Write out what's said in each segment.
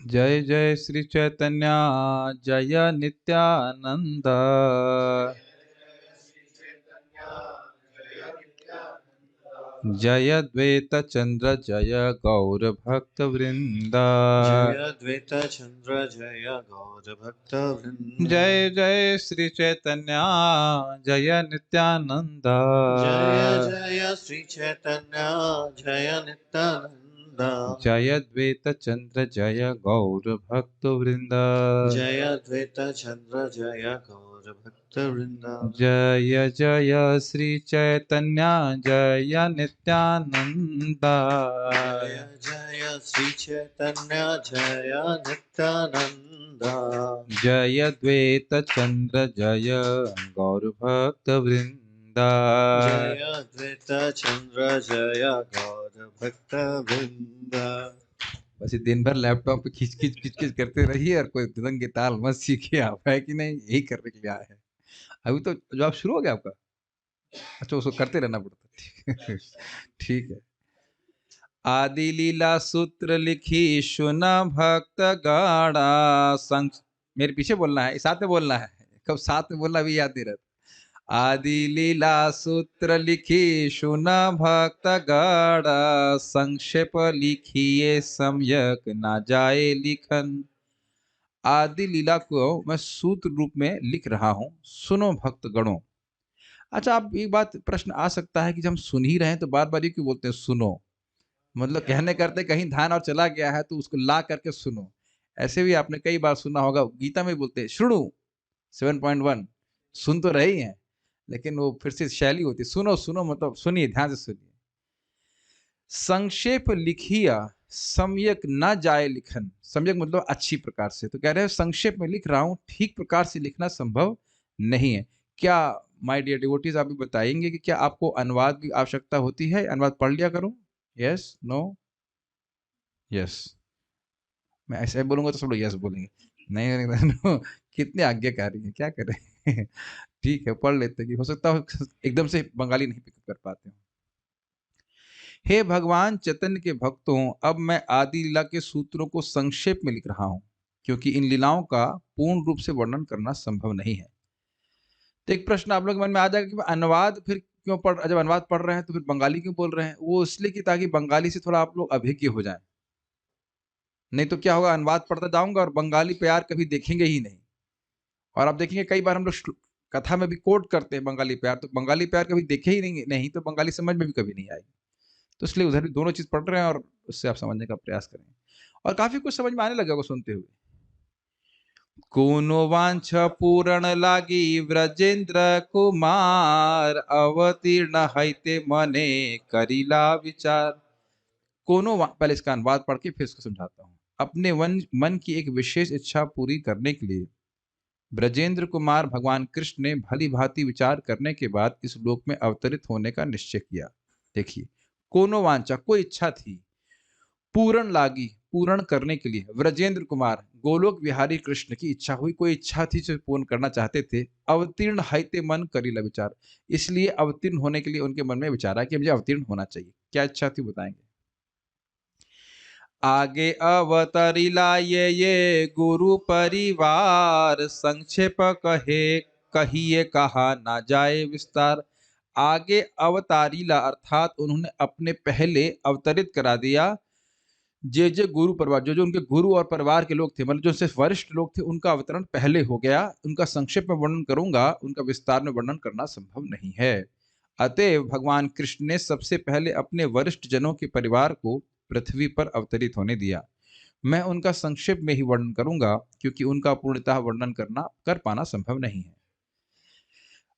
जय जय श्री चैतन्य जय नित्यानंद। जय द्वैत चंद्र जय गौर भक्त वृंदा। जय द्वैत चंद्र जय गौर भक्त वृंद। जय जय श्री चैतन्य जय नित्यानंद। जय जय श्री चैतन्य जय नित्यानंद। जय द्वैत चंद्र जय गौर भक्त वृंदा। जय द्वैत चंद्र जय गौर भक्त वृंद। जय जय श्री चैतन्य जय नित्यानंद। जय जय श्री चैतन्य जय नित्यानंद। जय द्वैत चंद्र जय गौर भक्त वृंदा। जय द्वैत चंद्र जय गौर भक्त वृंद। बस ये दिन भर लैपटॉप पे खींच खींच खींच खींच करते रहिए और कोई मृदंग की ताल मत सीखिए। आप है कि नहीं, यही करने के लिए आए हैं। अभी तो जॉब शुरू हो गया आपका? अच्छा, उसको करते रहना पड़ता है। ठीक है। ठीक है। आदि लीला सूत्र लिखी सुन भक्त गाड़ा संग। मेरे पीछे बोलना है, साथ में बोलना है। कब साथ में बोलना भी याद नहीं रहता। आदि लीला सूत्र लिखी सुन भक्त गाड़ा संक्षेप लिखिए सम्यक ना जाए लिखन। आदि लीला को मैं सूत्र रूप में लिख रहा हूं, सुनो भक्त गणों। अच्छा, आप एक बात प्रश्न आ सकता है कि जब हम सुन ही रहे हैं तो बार बार ये क्यों बोलते हैं सुनो? मतलब कहने करते कहीं ध्यान और चला गया है तो उसको ला करके सुनो। ऐसे भी आपने कई बार सुना होगा, गीता में बोलते हैं शुणु 7.1। सुन तो रहे ही हैं, लेकिन वो फिर से शैली होती है, सुनो सुनो मतलब सुनिए, ध्यान से सुनिए। संक्षेप लिखिया सम्यक न जाए लिखन। सम्यक मतलब अच्छी प्रकार से, तो कह रहे हैं संक्षेप में लिख रहा हूं, ठीक प्रकार से लिखना संभव नहीं है। क्या माय डियर डिवोटीज आप भी बताएंगे कि क्या आपको अनुवाद की आवश्यकता होती है? अनुवाद पढ़ लिया करूं? Yes, no, yes. मैं ऐसे बोलूंगा तो सब लोग यस बोलेंगे। नहीं नहीं, नो। कितने आज्ञाकारी हैं, क्या करें। ठीक है, पढ़ लेते हैं कि हो सकता है एकदम से बंगाली नहीं पिकअप कर पाते हो। हे भगवान चैतन्य के भक्तों, अब मैं आदि लीला के सूत्रों को संक्षेप में लिख रहा हूं, क्योंकि इन लीलाओं का पूर्ण रूप से वर्णन करना संभव नहीं है। तो एक प्रश्न आप लोग के मन में आ जाएगा कि अनुवाद फिर क्यों पढ़, जब अनुवाद पढ़ रहे हैं तो फिर बंगाली क्यों बोल रहे हैं? वो इसलिए कि ताकि बंगाली से थोड़ा आप लोग अभिज्ञ हो जाएं। नहीं तो क्या होगा, अनुवाद पढ़ता जाऊंगा और बंगाली प्यार कभी देखेंगे ही नहीं। और आप देखेंगे कई बार हम लोग कथा में भी कोट करते हैं बंगाली प्यार, तो बंगाली प्यार कभी देखे ही नहीं तो बंगाली समझ में भी कभी नहीं आएगी। तो इसलिए उधर भी दोनों चीज पढ़ रहे हैं और उससे आप समझने का प्रयास करें, और काफी कुछ समझ में आने लगा सुनते हुए। कोनो वांछ पूरण लागी व्रजेंद्र कुमार अवतीर्ण हैते मने करीला विचार। पहले इसका अनुवाद पढ़ के फिर इसको समझाता हूँ। अपने मन की एक विशेष इच्छा पूरी करने के लिए ब्रजेंद्र कुमार भगवान कृष्ण ने भली भांति विचार करने के बाद इस लोक में अवतरित होने का निश्चय किया। देखिए, कोनो वांछा कोई इच्छा थी, पूर्ण लागी पूर्ण करने के लिए, व्रजेंद्र कुमार गोलोक विहारी कृष्ण की इच्छा हुई, कोई इच्छा थी जो पूर्ण करना चाहते थे। अवतीर्ण हाइते मन करीला विचार, इसलिए अवतीर्ण होने के लिए उनके मन में विचार आया कि मुझे अवतीर्ण होना चाहिए। क्या इच्छा थी बताएंगे। आगे अवतरिला ये गुरु परिवार संक्षेप कहे कहिए कहा ना जाए विस्तार। आगे अवतारीला अर्थात उन्होंने अपने पहले अवतरित करा दिया जे गुरु परिवार, जो जो उनके गुरु और परिवार के लोग थे, मतलब जो सिर्फ वरिष्ठ लोग थे, उनका अवतरण पहले हो गया। उनका संक्षेप में वर्णन करूंगा, उनका विस्तार में वर्णन करना संभव नहीं है। अतएव भगवान कृष्ण ने सबसे पहले अपने वरिष्ठ जनों के परिवार को पृथ्वी पर अवतरित होने दिया। मैं उनका संक्षेप में ही वर्णन करूंगा, क्योंकि उनका पूर्णतः वर्णन कर पाना संभव नहीं है।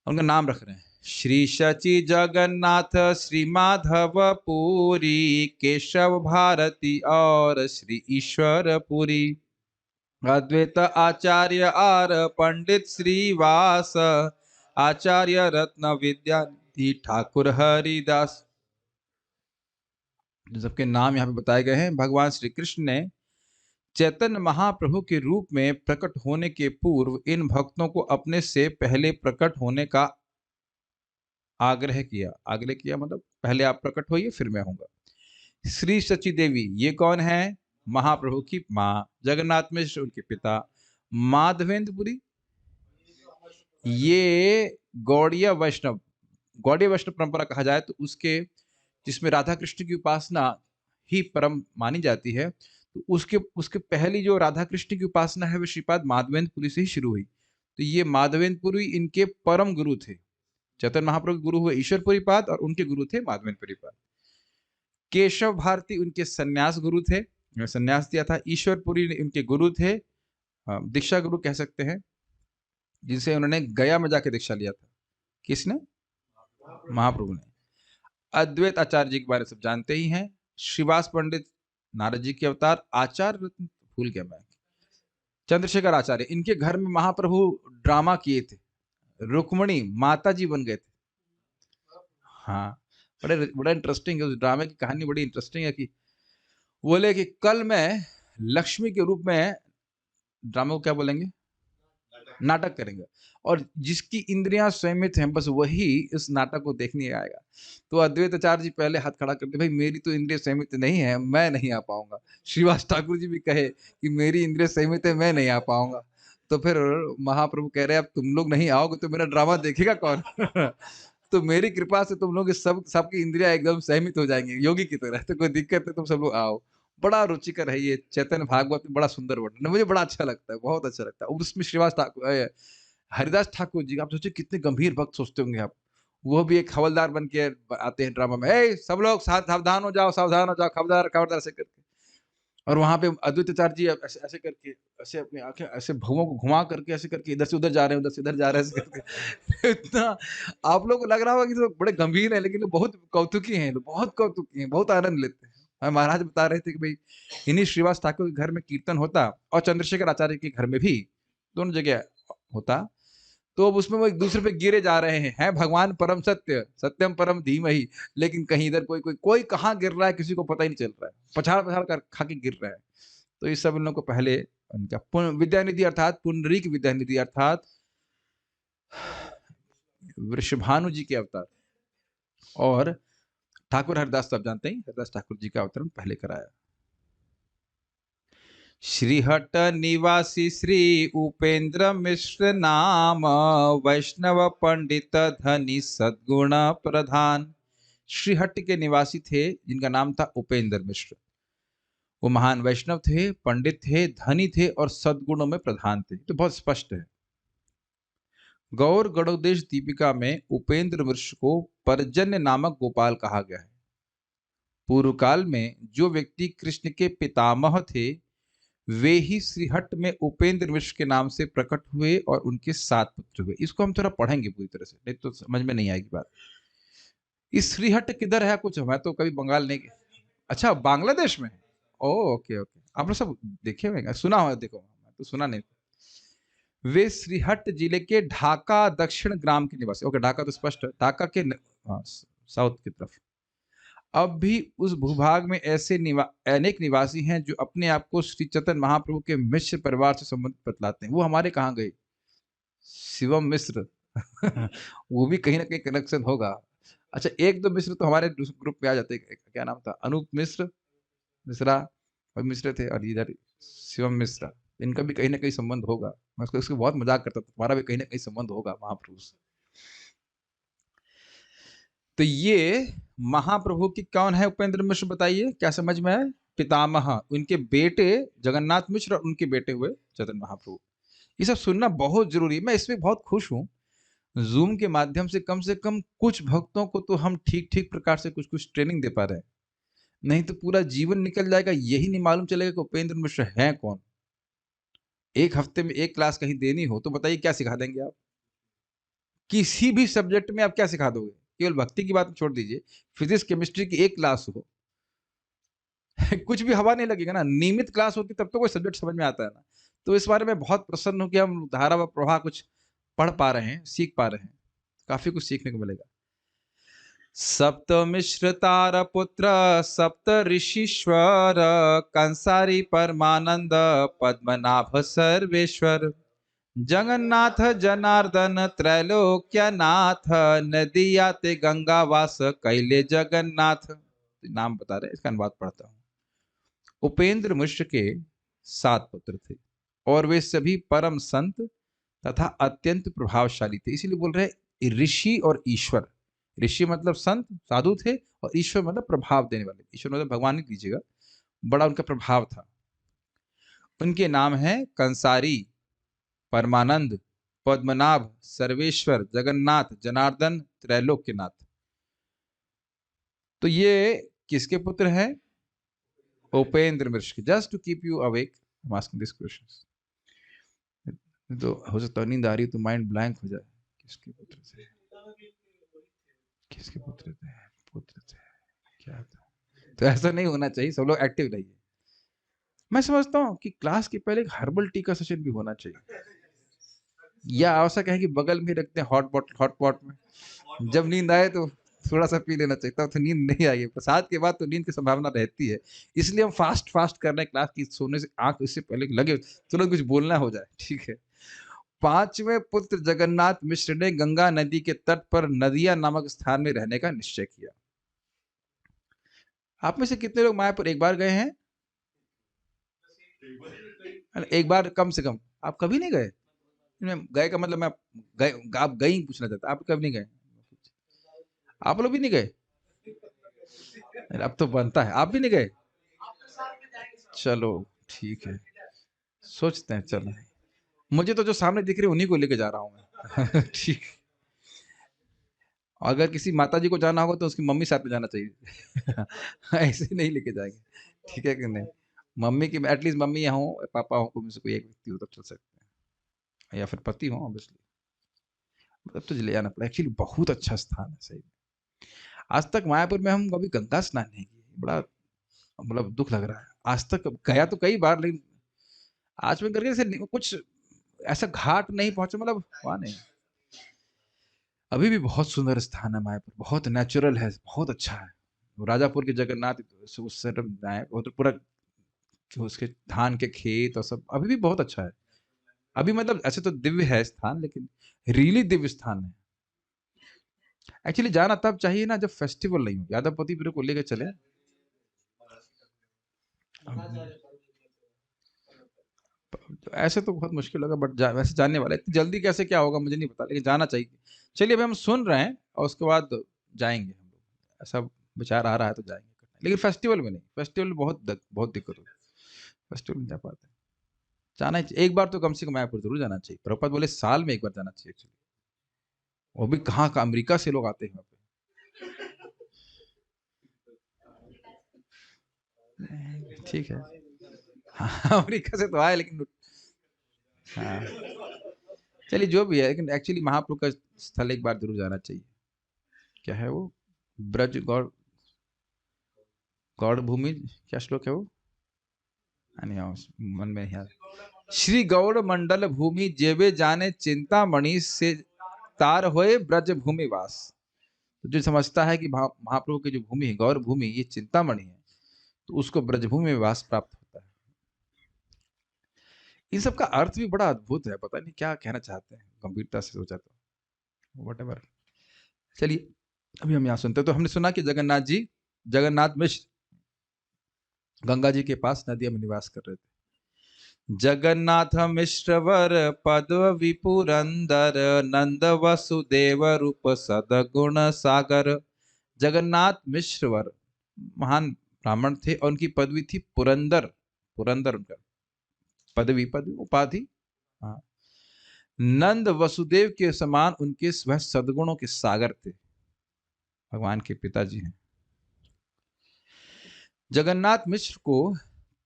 उनका नाम रख रहे हैं श्री शचि जगन्नाथ, श्री माधव पुरी, केशव भारती और श्री ईश्वर पुरी। अद्वैत आचार्य आर पंडित श्रीवास, आचार्य रत्न विद्यानिधि ठाकुर हरिदास। सबके नाम यहाँ पे बताए गए हैं। भगवान श्री कृष्ण ने चैतन्य महाप्रभु के रूप में प्रकट होने के पूर्व इन भक्तों को अपने से पहले प्रकट होने का आग्रह किया। आग्रह किया मतलब पहले आप प्रकट होइए फिर मैं होऊंगा। श्री सची देवी ये कौन है? महाप्रभु की माँ, जगन्नाथ मिश्र उनके पिता, माधवेंद्रपुरी ये गौड़ीय वैष्णव परंपरा कहा जाए तो उसके, जिसमें राधा कृष्ण की उपासना ही परम मानी जाती है, तो उसके उसके पहली जो राधा कृष्ण की उपासना है वो श्रीपाद माधवेंद्रपुरी से ही शुरू हुई। तो ये माधवेंद्रपुरी इनके परम गुरु थे। चैतन्य महाप्रभु के गुरु हुए ईश्वरपुरी पाद और उनके गुरु थे माधवेंद्रपुरी पाद। केशव भारती उनके सन्यास गुरु थे, सन्यास दिया था। ईश्वरपुरी उनके गुरु थे, दीक्षा गुरु कह सकते हैं, जिनसे उन्होंने गया में जाके दीक्षा लिया था। किसने? महाप्रभु ने। अद्वैत आचार्य जी के बारे में सब जानते ही हैं। श्रीवास पंडित नारद जी के अवतार। आचार्य रत्न भूल गया मैं, चंद्रशेखर आचार्य, इनके घर में महाप्रभु ड्रामा किए थे, रुक्मणी माता जी बन गए थे। हाँ, बड़ा इंटरेस्टिंग है उस ड्रामे की कहानी, बड़ी इंटरेस्टिंग है कि बोले कि कल मैं लक्ष्मी के रूप में ड्रामा को क्या बोलेंगे, नाटक करेंगे, और जिसकी इंद्रियां संयमित हैं बस वही इस नाटक को देखने आएगा। तो अद्वैत आचार्य जी पहले हाथ खड़ा करते, भाई मेरी तो इंद्रिय संयमित नहीं है, मैं नहीं आ पाऊंगा। श्रीवास ठाकुर जी भी कहे कि मेरी इंद्रिय संयमित है, मैं नहीं आ पाऊंगा। तो फिर महाप्रभु कह रहे अब तुम लोग नहीं आओगे तो मेरा ड्रामा देखेगा कौन? तो मेरी कृपा से तुम लोग सबकी इंद्रिया एकदम सहमित हो जाएंगे योगी की तरह, तो कोई दिक्कत नहीं, तुम सब लोग आओ। बड़ा रुचिकर है ये चैतन्य भागवत में, बड़ा सुंदर वर्णन है, मुझे बड़ा अच्छा लगता है, बहुत अच्छा लगता है। उसमें श्रीवास ठाकुर, हरिदास ठाकुर जी, आप सोचिए कितने गंभीर भक्त सोचते होंगे आप, वो भी एक हवलदार बन के आते हैं ड्रामा में, ए सब लोग सावधान हो जाओ, सावधान हो जाओ, खबरदार खबरदार से करके। और वहां पे अद्वैत आचार्य जी ऐसे ऐसे करके, ऐसे अपनी आंखें ऐसे भवों को घुमा करके ऐसे करके इधर से उधर जा रहे हैं, उधर से इधर जा रहे हैं, ऐसे करके इतना आप लोग को लग रहा होगा कि तो बड़े गंभीर है, लेकिन बहुत कौतुकी हैं, बहुत कौतुकी हैं, बहुत आनंद लेते हैं। हमें महाराज बता रहे थे कि भाई इन्हीं श्रीवास ठाकुर के घर में कीर्तन होता और चंद्रशेखर आचार्य के घर में भी, दोनों जगह होता। तो अब उसमें वो एक दूसरे पे गिरे जा रहे हैं भगवान परम सत्य, सत्यम परम धीमहि, लेकिन कहीं इधर कोई कहाँ गिर रहा है किसी को पता ही नहीं चल रहा है, पछाड़ पछाड़ कर खा के गिर रहा है। तो इस सब इन लोगों को पहले उनका विद्यानिधि अर्थात पुंडरीक विद्यानिधि अर्थात वृषभानु जी के अवतार, और ठाकुर हरिदास तो आप जानते हैं, हरिदास ठाकुर जी का अवतरण पहले कराया। श्रीहट निवासी श्री उपेंद्र मिश्र नाम, वैष्णव पंडित धनी सद्गुण प्रधान। श्रीहट के निवासी थे जिनका नाम था उपेंद्र मिश्र। वो महान वैष्णव थे, पंडित थे, धनी थे और सद्गुणों में प्रधान थे। तो बहुत स्पष्ट है। गौर गणोदेश दीपिका में उपेंद्र मिश्र को पर्जन्य नामक गोपाल कहा गया है। पूर्व काल में जो व्यक्ति कृष्ण के पितामह थे वे ही श्रीहट में उपेंद्र मिश्र के नाम से प्रकट हुए और उनके 7 पुत्र हुए। इसको हम थोड़ा पढ़ेंगे पूरी तरह से, नहीं तो समझ में नहीं आएगी बात। इस श्रीहट किधर है? कुछ मैं तो कभी बंगाल नहीं गया। अच्छा, बांग्लादेश में? ओ ओके ओके, आप लोग सब देखे हुए, सुना हुआ, देखो मैं तो सुना नहीं। वे श्रीहट जिले के ढाका दक्षिण ग्राम के निवासी। ओके, ढाका तो स्पष्ट है, ढाका के साउथ की तरफ। अब भी उस भूभाग में ऐसे अनेक निवासी हैं जो अपने आप को श्री चैतन्य महाप्रभु के मिश्र परिवार से संबंधित बतलाते हैं। वो हमारे कहाँ गए? शिवम मिश्र वो भी कहीं ना कहीं कनेक्शन होगा। अच्छा, एक दो मिश्र तो हमारे ग्रुप में आ जाते हैं। क्या नाम था? अनूप मिश्रा और मिश्र थे, और इधर शिवम मिश्रा। इनका भी कहीं ना कहीं संबंध होगा। मैं उसको बहुत मजाक करता था, तुम्हारा भी कहीं ना कहीं संबंध होगा महाप्रभु से। तो ये महाप्रभु की कौन है उपेंद्र मिश्र? बताइए, क्या समझ में आए? पितामह, उनके बेटे जगन्नाथ मिश्र और उनके बेटे हुए चैतन्य महाप्रभु। ये सब सुनना बहुत जरूरी है। मैं इसमें बहुत खुश हूँ, जूम के माध्यम से कम कुछ भक्तों को तो हम ठीक ठीक प्रकार से कुछ कुछ ट्रेनिंग दे पा रहे हैं। नहीं तो पूरा जीवन निकल जाएगा, यही नहीं मालूम चलेगा कि उपेंद्र मिश्र है कौन। एक हफ्ते में एक क्लास कहीं देनी हो तो बताइए क्या सिखा देंगे आप? किसी भी सब्जेक्ट में आप क्या सिखा दोगे? केवल भक्ति की बात छोड़ दीजिए, फिजिक्स केमिस्ट्री की एक क्लास हो कुछ भी हवा नहीं लगेगा ना। नियमित क्लास होती तब तो कोई सब्जेक्ट समझ में आता है ना। तो इस बारे में बहुत प्रसन्न हूं कि हम धारा व प्रवाह कुछ पढ़ पा रहे हैं, सीख पा रहे हैं, काफी कुछ सीखने को मिलेगा। सप्त मिश्र तार पुत्र सप्त ऋषिश्वर, कंसारी परमानंद पद्मनाभ सर्वेश्वर, जगन्नाथ जनार्दन त्रैलोक्यनाथ, नदियाते गंगा वास कैले जगन्नाथ। नाम बता रहे, इसका अनुवाद पढ़ता हूँ। उपेंद्र मिश्र के 7 पुत्र थे और वे सभी परम संत तथा अत्यंत प्रभावशाली थे। इसीलिए बोल रहे हैं ऋषि और ईश्वर। ऋषि मतलब संत साधु थे और ईश्वर मतलब प्रभाव देने वाले। ईश्वर मतलब भगवान ही दीजिएगा, बड़ा उनका प्रभाव था। उनके नाम हैं कंसारी, परमानंद, पद्मनाभ, सर्वेश्वर, जगन्नाथ, जनार्दन, त्रैलोक्यनाथ। तो ये किसके पुत्र हैं? Upendra Mishra. Just to keep you awake I am asking this questions. तो हो सकता है नींद आ रही तो माइंड ब्लैंक हो जाए। किसके पुत्र थे? किसके पुत्र थे? पुत्र थे क्या था? तो ऐसा नहीं होना चाहिए, सब लोग एक्टिव रहिए। मैं समझता हूँ कि क्लास के पहले एक हर्बल टी का सेशन भी होना चाहिए, या आवश्यक है कि बगल में रखते हैं हॉट पॉट में, जब नींद आए तो थोड़ा सा पी लेना चाहिए, तब तो नींद नहीं आएगी। प्रसाद के बाद तो नींद की संभावना रहती है, इसलिए हम फास्ट कर रहे हैं क्लास की, सोने से आंख इससे पहले लगे तुरंत कुछ बोलना हो जाए, ठीक है। 5वें पुत्र जगन्नाथ मिश्र ने गंगा नदी के तट पर नदिया नामक स्थान में रहने का निश्चय किया। आप में से कितने लोग मायापुर एक बार गए हैं? एक बार कम से कम। आप कभी नहीं गए? गए का मतलब मैं गए, आप गई पूछना चाहता, आप कभी नहीं गए? आप लोग भी नहीं गए? अब तो बनता है, आप भी नहीं गए? चलो ठीक है, सोचते हैं। चलो, मुझे तो जो सामने दिख रहे उन्हीं को लेके जा रहा हूँ मैं ठीक। अगर किसी माता जी को जाना होगा तो उसकी मम्मी साथ में जाना चाहिए ऐसे नहीं लेके जाएंगे, ठीक है कि नहीं? मम्मी की एटलीस्ट मम्मी हो, पापा हो, कोई से कोई एक व्यक्ति हो तब चल सकते हैं, या फिर पति हो ऑब्वियसली, मतलब तो ले जाना पड़ा। एक्चुअली बहुत अच्छा स्थान है सही में। आज तक मायापुर में हम कभी गंगा स्नान नहीं किए, बड़ा मतलब दुख लग रहा है। आज तक गया तो कई बार, लेकिन आज में करके कुछ ऐसा घाट नहीं पहुंचा, मतलब वहां नहीं। अभी भी बहुत सुंदर स्थान है मायापुर, बहुत नेचुरल है, बहुत अच्छा है। राजापुर के जगन्नाथ उस तरफ आए, वो तो पूरा उसके धान के खेत और सब अभी भी बहुत अच्छा है। अभी मतलब ऐसे तो दिव्य है स्थान, लेकिन रियली दिव्य स्थान है। एक्चुअली जाना तब चाहिए ना जब फेस्टिवल नहीं हो। यादवपति मेरे को लेके चले, तो ऐसे तो बहुत मुश्किल होगा, बट वैसे जानने वाला है। इतनी जल्दी कैसे क्या होगा मुझे नहीं पता, लेकिन जाना चाहिए। चलिए अभी हम सुन रहे हैं और उसके बाद जाएंगे हम लोग, ऐसा विचार आ रहा है तो जाएंगे, लेकिन फेस्टिवल में नहीं। फेस्टिवल में बहुत दिक्कत होगी, फेस्टिवल में जा पाते हैं। जाना ही एक बार तो कम से कम मायापुर जरूर जाना चाहिए। प्रभुपाद बोले साल में एक बार जाना चाहिए एक्चुअली। वो भी कहाँ का, अमेरिका से लोग आते हैं वहाँ पे। ठीक है, हाँ अमेरिका से तो आए, लेकिन हाँ चलिए जो भी है, लेकिन एक्चुअली महाप्रभु का स्थल एक बार जरूर जाना चाहिए। क्या है वो? ब्रज गौड़ गौड़ भूमि, क्या श्लोक है वो? मन में याद। श्री गौड़ मंडल भूमि जेबे जाने चिंतामणि से तार होए ब्रज भूमि वास। तो जो समझता है कि महाप्रभु की जो भूमि है गौर भूमि, ये चिंतामणि है, तो उसको ब्रजभूमि में वास प्राप्त होता है। इन सब का अर्थ भी बड़ा अद्भुत है, पता नहीं क्या कहना चाहते हैं, गंभीरता से सोचा तो वट एवर। चलिए अभी हम यहाँ सुनते हैं। तो हमने सुना कि जगन्नाथ मिश्र गंगा जी के पास नदिया में निवास कर रहे थे। जगन्नाथ मिश्र वर पद्म विपुरंदर नंद वसुदेव रूप सदगुण सागर। जगन्नाथ मिश्र वर महान ब्राह्मण थे और उनकी पदवी थी पुरंदर। पुरंदर उनका पदवी उपाधि। हाँ। नंद वसुदेव के समान उनके वह सदगुणों के सागर थे, भगवान के पिताजी हैं। जगन्नाथ मिश्र को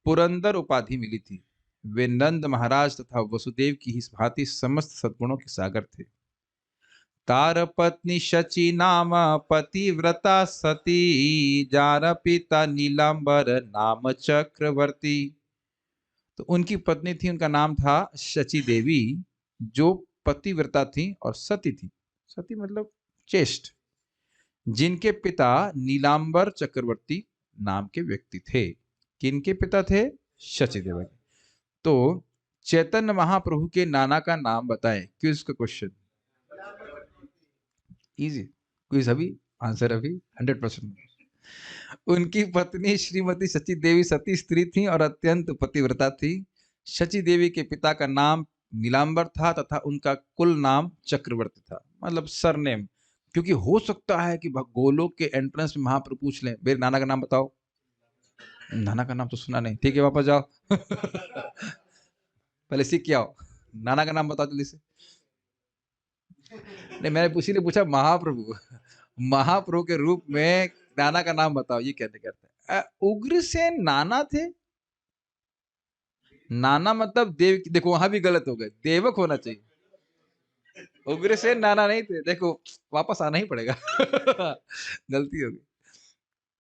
पुरंदर उपाधि मिली थी। वे नंद महाराज तथा वसुदेव की ही भांति समस्त सद्गुणों के सागर थे। तार पत्नी शची नाम पतिव्रता सती, जार पिता नीलांबर नाम चक्रवर्ती। तो उनकी पत्नी थी, उनका नाम था शची देवी, जो पतिव्रता थी और सती थी। सती मतलब चेष्ट। जिनके पिता नीलांबर चक्रवर्ती नाम के व्यक्ति थे। किनके पिता थे? शचिदेव के। तो चैतन्य महाप्रभु के नाना का नाम बताएं। क्विज का क्वेश्चन, इजी क्विज। अभी आंसर अभी 100%। उनकी पत्नी श्रीमती शची देवी सती स्त्री थी और अत्यंत पतिव्रता थी। शची देवी के पिता का नाम नीलांबर था तथा उनका कुल नाम चक्रवर्ती था, मतलब सरनेम। क्योंकि हो सकता है कि गोलोक के एंट्रेंस में महाप्रभु पूछ लें, मेरे नाना का नाम बताओ। नाना का नाम तो सुना नहीं, ठीक है वापस जाओ। पहले सीख के आओ, नाना का नाम बताओ जल्दी से। नहीं, मैंने इसीलिए पूछा महाप्रभु। महाप्रभु के रूप में नाना का नाम बताओ, ये कहते कहते उग्रसेन नाना थे। नाना मतलब देव, देखो वहां भी गलत हो गए, देवक होना चाहिए। उग्रसेन नाना नहीं थे, देखो वापस आना ही पड़ेगा। गलती हो गई।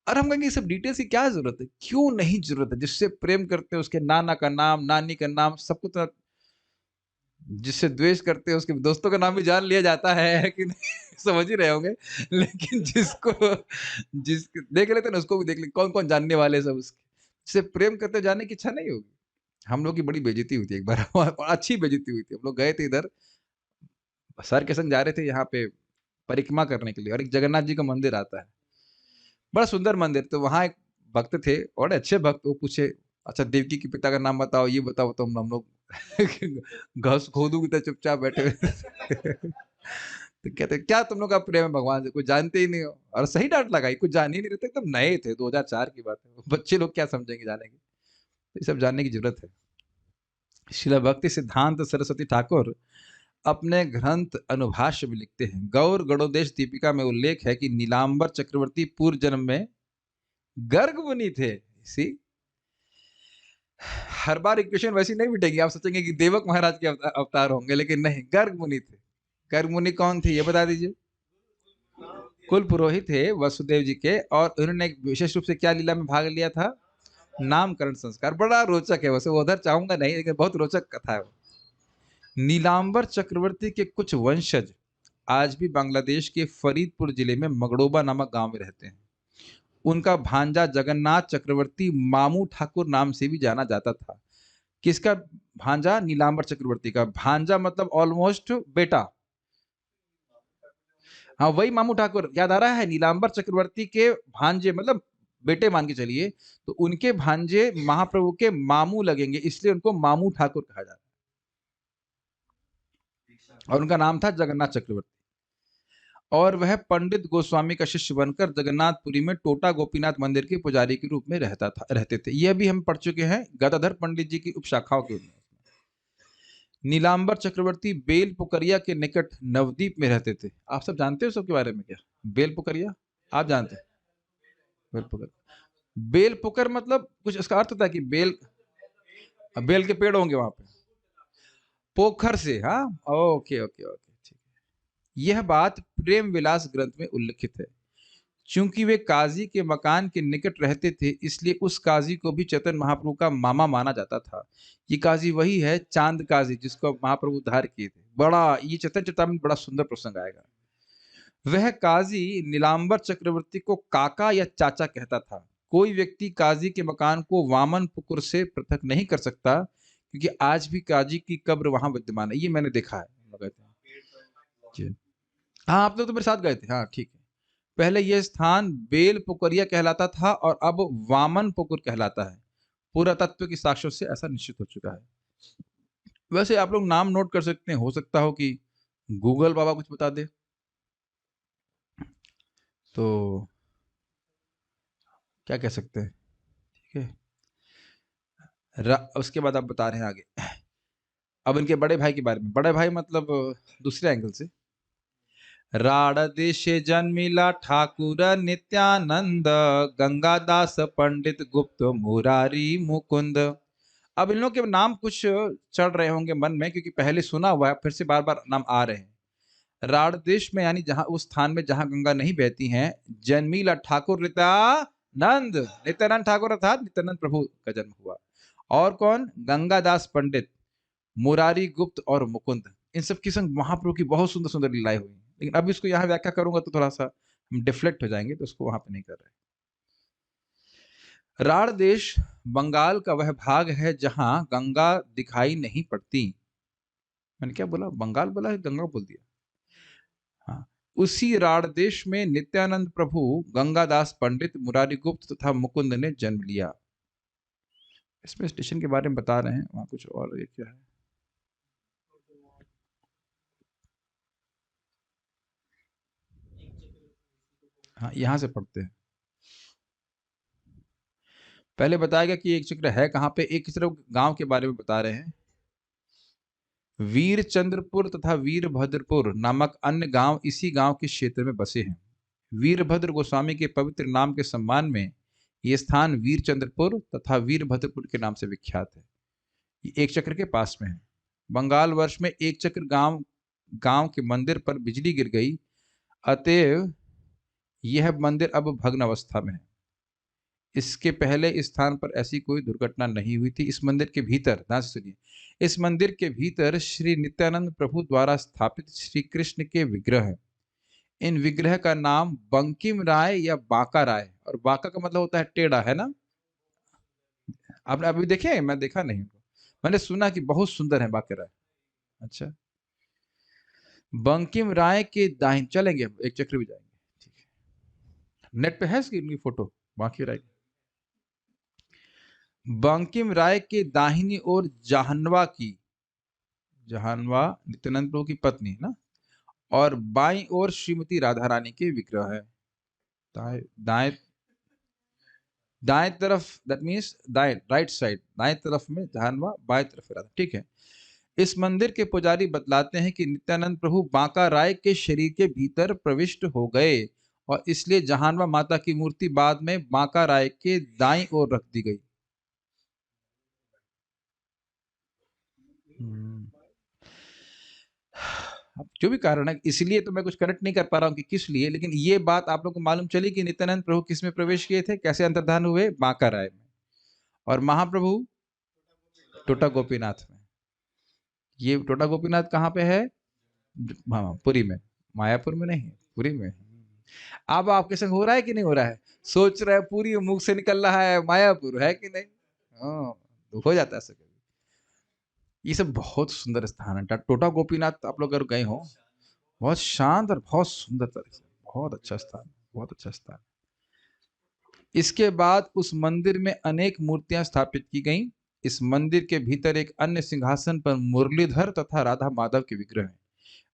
और हम कहेंगे ये सब डिटेल्स की क्या जरूरत है, क्यों नहीं जरूरत है। जिससे प्रेम करते हैं उसके नाना का नाम, नानी का नाम, सब कुछ। जिससे द्वेष करते हैं उसके दोस्तों का नाम भी जान लिया जाता है कि नहीं। समझ ही रहे होंगे। लेकिन जिसको देख लेते ना उसको भी देख ले, कौन कौन जानने वाले सब उसके। जिससे प्रेम करते जानने की इच्छा नहीं होगी। हम लोग की बड़ी बेइज्जती हुई थी एक बार। और अच्छी बेइज्जती हुई थी। हम लोग गए थे इधर, सर के संग जा रहे थे यहाँ पे परिक्रमा करने के लिए, और एक जगन्नाथ जी का मंदिर आता है, बड़ा सुंदर मंदिर। तो वहां एक भक्त थे, और अच्छे भक्त। वो पूछे, अच्छा देवकी के पिता का नाम बताओ, ये बताओ। तो हम लोग घास खोदू की तरह चुपचाप बैठे हुए। तो कहते क्या तुम लोग का प्रेम है भगवान से, कुछ जानते ही नहीं हो। और सही डांट लगाई, कुछ जान ही नहीं रहते, एकदम नए थे, 2004 की बात है। बच्चे लोग क्या समझेंगे, जानेंगे। तो ये सब जानने की जरूरत है। शिला भक्ति सिद्धांत सरस्वती ठाकुर अपने ग्रंथ अनुभाष्य में लिखते हैं, गौर गणोदेश दीपिका में उल्लेख है कि नीलांबर चक्रवर्ती पूर्व जन्म में गर्ग मुनि थे। सी, हर बार इक्वेशन वैसी नहीं मिटेगी। आप सोचेंगे कि देवक महाराज के अवतार होंगे, लेकिन नहीं, गर्ग मुनि थे। गर्ग मुनि कौन थे ये बता दीजिए। कुल पुरोहित थे वसुदेव जी के, और उन्होंने विशेष रूप से क्या लीला में भाग लिया था, नामकरण संस्कार। बड़ा रोचक है, वैसे उधर चाहूंगा नहीं, लेकिन बहुत रोचक कथा है। नीलांबर चक्रवर्ती के कुछ वंशज आज भी बांग्लादेश के फरीदपुर जिले में मगड़ोबा नामक गांव में रहते हैं। उनका भांजा जगन्नाथ चक्रवर्ती मामू ठाकुर नाम से भी जाना जाता था। किसका भांजा? नीलांबर चक्रवर्ती का भांजा, मतलब ऑलमोस्ट बेटा। हाँ, वही मामू ठाकुर याद आ रहा है। नीलांबर चक्रवर्ती के भांजे मतलब बेटे मान के चलिए, तो उनके भांजे महाप्रभु के मामू लगेंगे, इसलिए उनको मामू ठाकुर कहा जाता है। और उनका नाम था जगन्नाथ चक्रवर्ती। और वह पंडित गोस्वामी का शिष्य बनकर जगन्नाथपुरी में टोटा गोपीनाथ मंदिर के पुजारी के रूप में रहते थे। यह भी हम पढ़ चुके हैं गदाधर पंडित जी की उपशाखाओं के। नीलांबर चक्रवर्ती बेल पुकरिया के निकट नवदीप में रहते थे। आप सब जानते हो सबके बारे में क्या? बेल पुकरिया आप जानते हैं? बेल पुकर, बेल पुकर मतलब कुछ इसका अर्थ था कि बेल के पेड़ होंगे वहां पे, पोखर से। हाँ, ओके ओके ओके, ठीक है। यह बात प्रेम विलास ग्रंथ में उल्लिखित है। चूंकि वे काजी के मकान के निकट रहते थे, इसलिए उस काजी को भी चैतन्य महाप्रभु का मामा माना जाता था। ये काजी वही है चांद काजी जिसको महाप्रभु उद्धार किए थे। बड़ा ये चैतन्य चेतावनी बड़ा सुंदर प्रसंग आएगा। वह काजी नीलांबर चक्रवर्ती को काका या चाचा कहता था। कोई व्यक्ति काजी के मकान को वामन पुकुर से पृथक नहीं कर सकता, क्योंकि आज भी काजी की कब्र वहां विद्यमान है। ये मैंने देखा है। जी हाँ, आप लोग तो मेरे साथ गए थे। हाँ ठीक है। पहले यह स्थान बेल पुकरिया कहलाता था और अब वामन पुकुर कहलाता है। पुरातत्व की साक्ष्यों से ऐसा निश्चित हो चुका है। वैसे आप लोग नाम नोट कर सकते हैं, हो सकता हो कि गूगल बाबा कुछ बता दे। तो क्या कह सकते हैं, ठीक है। उसके बाद आप बता रहे हैं आगे। अब इनके बड़े भाई के बारे में। बड़े भाई मतलब दूसरे एंगल से। राड़ देशे जन्मिला ठाकुर नित्यानंद, गंगादास पंडित गुप्त मुरारी मुकुंद। अब इन लोगों के नाम कुछ चढ़ रहे होंगे मन में, क्योंकि पहले सुना हुआ है, फिर से बार बार नाम आ रहे हैं। राड़ देश में यानी जहां, उस स्थान में जहां गंगा नहीं बहती है, जन्मिला ठाकुर नित्यानंद, नित्यानंद ठाकुर अर्थात नित्यानंद प्रभु का जन्म हुआ। और कौन? गंगादास पंडित, मुरारी गुप्त और मुकुंद। इन सब की संग महाप्रभु की बहुत सुंदर सुंदर लीलाएं हुई। लेकिन अब इसको यहाँ व्याख्या करूंगा तो थोड़ा सा हम डिफ्लेक्ट हो जाएंगे, तो उसको वहां पे नहीं कर रहे। राड़ देश बंगाल का वह भाग है जहां गंगा दिखाई नहीं पड़ती। मैंने क्या बोला, बंगाल बोला है, गंगा बोल दिया। हाँ, उसी राड़ देश में नित्यानंद प्रभु, गंगादास पंडित, मुरारी गुप्त तथा मुकुंद ने जन्म लिया। इसमें स्टेशन के बारे में बता रहे हैं, वहां कुछ और ये क्या है? हाँ, यहां से पढ़ते हैं। पहले बताया गया कि एक चक्र है कहाँ पे, एक सिर्फ गांव के बारे में बता रहे हैं। वीरचंद्रपुर तथा वीरभद्रपुर नामक अन्य गांव इसी गांव के क्षेत्र में बसे हैं। वीरभद्र गोस्वामी के पवित्र नाम के सम्मान में ये स्थान वीरचंद्रपुर तथा वीरभद्रपुर के नाम से विख्यात है। ये एक चक्र के पास में है। बंगाल वर्ष में एक चक्र गांव के मंदिर पर बिजली गिर गई, अतएव यह मंदिर अब भग्न अवस्था में है। इसके पहले इस स्थान पर ऐसी कोई दुर्घटना नहीं हुई थी। इस मंदिर के भीतर, ध्यान से सुनिए, इस मंदिर के भीतर श्री नित्यानंद प्रभु द्वारा स्थापित श्री कृष्ण के विग्रह हैं। इन विग्रह का नाम बंकिम राय या बांका राय, और बांका का मतलब होता है टेढ़ा, है ना? आपने अभी देखे? मैं देखा नहीं उनको, मैंने सुना कि बहुत सुंदर है बांका राय। अच्छा, बंकिम राय के दाहिने चलेंगे, एक चक्र भी जाएंगे, ठीक है। नेट पे है इसकी इनकी फोटो बांकी राय। बंकिम राय के दाहिनी ओर जहानवा नित्यानंद प्रभु की पत्नी है ना, और बाईं ओर श्रीमती राधा रानी के विग्रह है। दाएं दाएं दाएं तरफ, दैट मीन्स दाएं, राइट साइड, दाएं तरफ में जहानवा, बाएं तरफ राधा, ठीक है। इस मंदिर के पुजारी बतलाते हैं कि नित्यानंद प्रभु बांका राय के शरीर के भीतर प्रविष्ट हो गए, और इसलिए जहानवा माता की मूर्ति बाद में बांका राय के दाईं ओर रख दी गई। अब जो भी कारण है, इसलिए तो मैं कुछ कनेक्ट नहीं कर पा रहा हूं कि किस लिए, लेकिन ये बात आप लोग को मालूम चली कि नित्यानंद प्रभु किस में प्रवेश किए थे, कैसे अंतर्धान हुए, बांका राय में, और महाप्रभु टोटा गोपीनाथ में। ये टोटा गोपीनाथ कहाँ पे है? हाँ, पुरी में, मायापुर में नहीं, पुरी में। अब आपके संग हो रहा है कि नहीं हो रहा है? सोच रहे हैं पूरी मुख से निकल रहा है मायापुर, है कि नहीं? हाँ, तो हो जाता है ऐसा कभी। ये सब बहुत सुंदर स्थान है। टोटा गोपीनाथ आप लोग अगर गए हो, बहुत शांत और बहुत सुंदर तरह से, बहुत अच्छा स्थान, बहुत अच्छा स्थान। इसके बाद उस मंदिर में अनेक मूर्तियां स्थापित की गईं। इस मंदिर के भीतर एक अन्य सिंहासन पर मुरलीधर तथा राधा माधव के विग्रह हैं।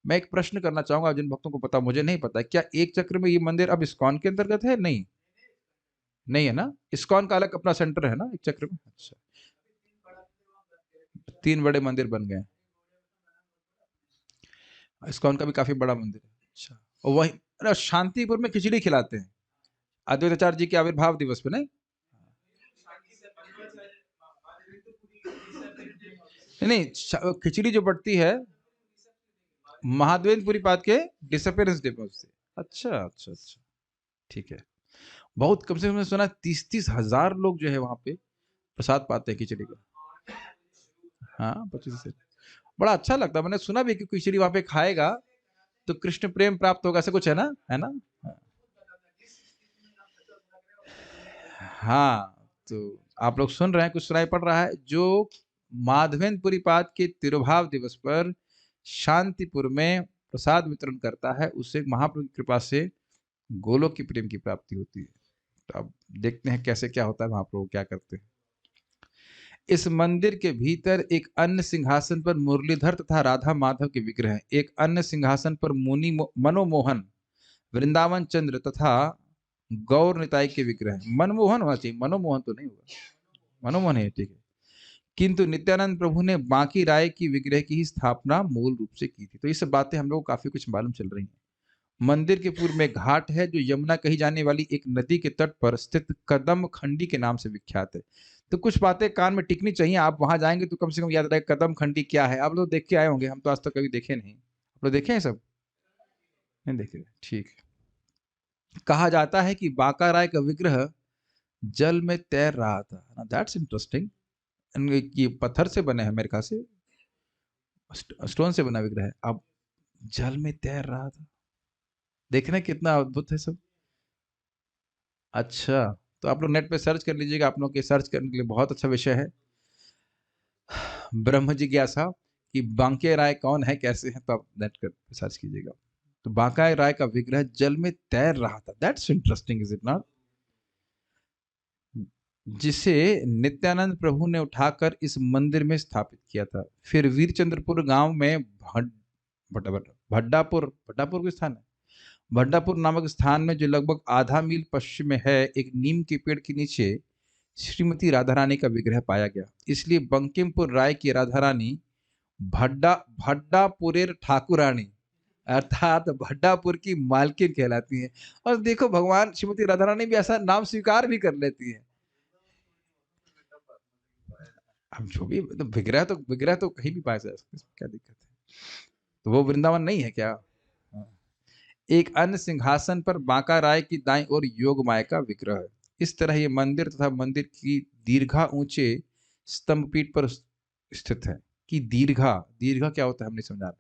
मैं एक प्रश्न करना चाहूंगा, जिन भक्तों को पता, मुझे नहीं पता, क्या एक चक्र में ये मंदिर अब इस्कॉन के अंतर्गत है? नहीं, नहीं है ना, इस्कॉन का अलग अपना सेंटर है ना एक चक्र में। अच्छा, 3 बड़े मंदिर बन गए। इस्कॉन का भी काफी बड़ा मंदिर है। अच्छा, और वही, अरे शांतिपुर में खिचड़ी खिलाते हैं अद्वैताचार्य जी के आविर्भाव दिवस पे, नहीं? नहीं, खिचड़ी जो बढ़ती है महादेवपुरी पाद के डिसअपियरेंस डे पे उससे। अच्छा अच्छा अच्छा, ठीक है। बहुत कम से कम सुना 30-30 हजार लोग जो है वहां पे प्रसाद पाते हैं खिचड़ी का। हाँ, 25 से बड़ा अच्छा लगता है। मैंने सुना भी कि खिचड़ी वहां पे खाएगा तो कृष्ण प्रेम प्राप्त होगा, ऐसा कुछ है ना, है ना? हाँ, तो आप लोग सुन रहे हैं, कुछ सुनाई पड़ रहा है? जो माधवेंद्रपुरी पाद के तिरुभाव दिवस पर शांतिपुर में प्रसाद वितरण करता है, उसे महाप्रभु की कृपा से गोलोक की प्रेम की प्राप्ति होती है। तो अब देखते हैं कैसे क्या होता है, महाप्रभु क्या करते हैं। इस मंदिर के भीतर एक अन्य सिंहासन पर मुरलीधर तथा राधा माधव के विग्रह हैं। एक अन्य सिंहासन पर मुनि मनोमोहन, वृंदावन चंद्र तथा गौर निताई के विग्रह हैं। मनमोहन होना चाहिए, मनोमोहन तो नहीं होगा, मनोमोहन है, ठीक है। किंतु नित्यानंद प्रभु ने बांकी राय की विग्रह की ही स्थापना मूल रूप से की थी। तो ये सब बातें हम लोग को काफी कुछ मालूम चल रही हैं। मंदिर के पूर्व में घाट है, जो यमुना कही जाने वाली एक नदी के तट पर स्थित कदम खंडी के नाम से विख्यात है। तो कुछ बातें कान में टिकनी चाहिए, आप वहां जाएंगे तो कम से कम याद रहे कदम खंडी क्या है। आप लोग देख के आए होंगे, हम तो आज तक कभी देखे नहीं। आप लोग देखे हैं सब? नहीं देखे, ठीक है। कहा जाता है कि बांका राय का विग्रह जल में तैर रहा था। That's interesting. ये पत्थर से बने हैं मेरे ख्याल से, स्टोन से बना विग्रह है। अब जल में तैर रहा था, देखने कितना अद्भुत है सब। अच्छा, तो आप लोग नेट पे सर्च कर लीजिएगा, आप लोग के सर्च करने के लिए बहुत अच्छा विषय है, ब्रह्म जिज्ञासा, कि बांके राय कौन है, कैसे हैं, तो आप नेट कर सर्च कीजिएगा। तो बांका राय का विग्रह जल में तैर रहा था। That's interesting, is it not? जिसे नित्यानंद प्रभु ने उठाकर इस मंदिर में स्थापित किया था। फिर वीरचंद्रपुर गांव में भड्डापुर भड्डापुर के स्थान है, भड्डापुर नामक स्थान में, जो लगभग आधा मील पश्चिम में है, एक नीम के पेड़ के नीचे श्रीमती राधा रानी का विग्रह पाया गया। इसलिए बंकिमपुर राय की राधा रानी भड्डापुरेर ठाकुरानी अर्थात भड्डापुर की मालकिन कहलाती है। और देखो, भगवान श्रीमती राधा रानी भी ऐसा नाम स्वीकार भी कर लेती है। अब जो भी मतलब विग्रह तो कहीं भी पाया जा सकता है, क्या दिक्कत है? तो वो वृंदावन नहीं है क्या? हाँ। एक अन्य सिंहासन पर बांका राय की दाईं ओर योग माया का विग्रह है। इस तरह ये मंदिर तथा मंदिर की दीर्घा ऊंचे स्तंभ पीठ पर स्थित है। कि दीर्घा दीर्घा क्या होता है हम नहीं समझा रहे।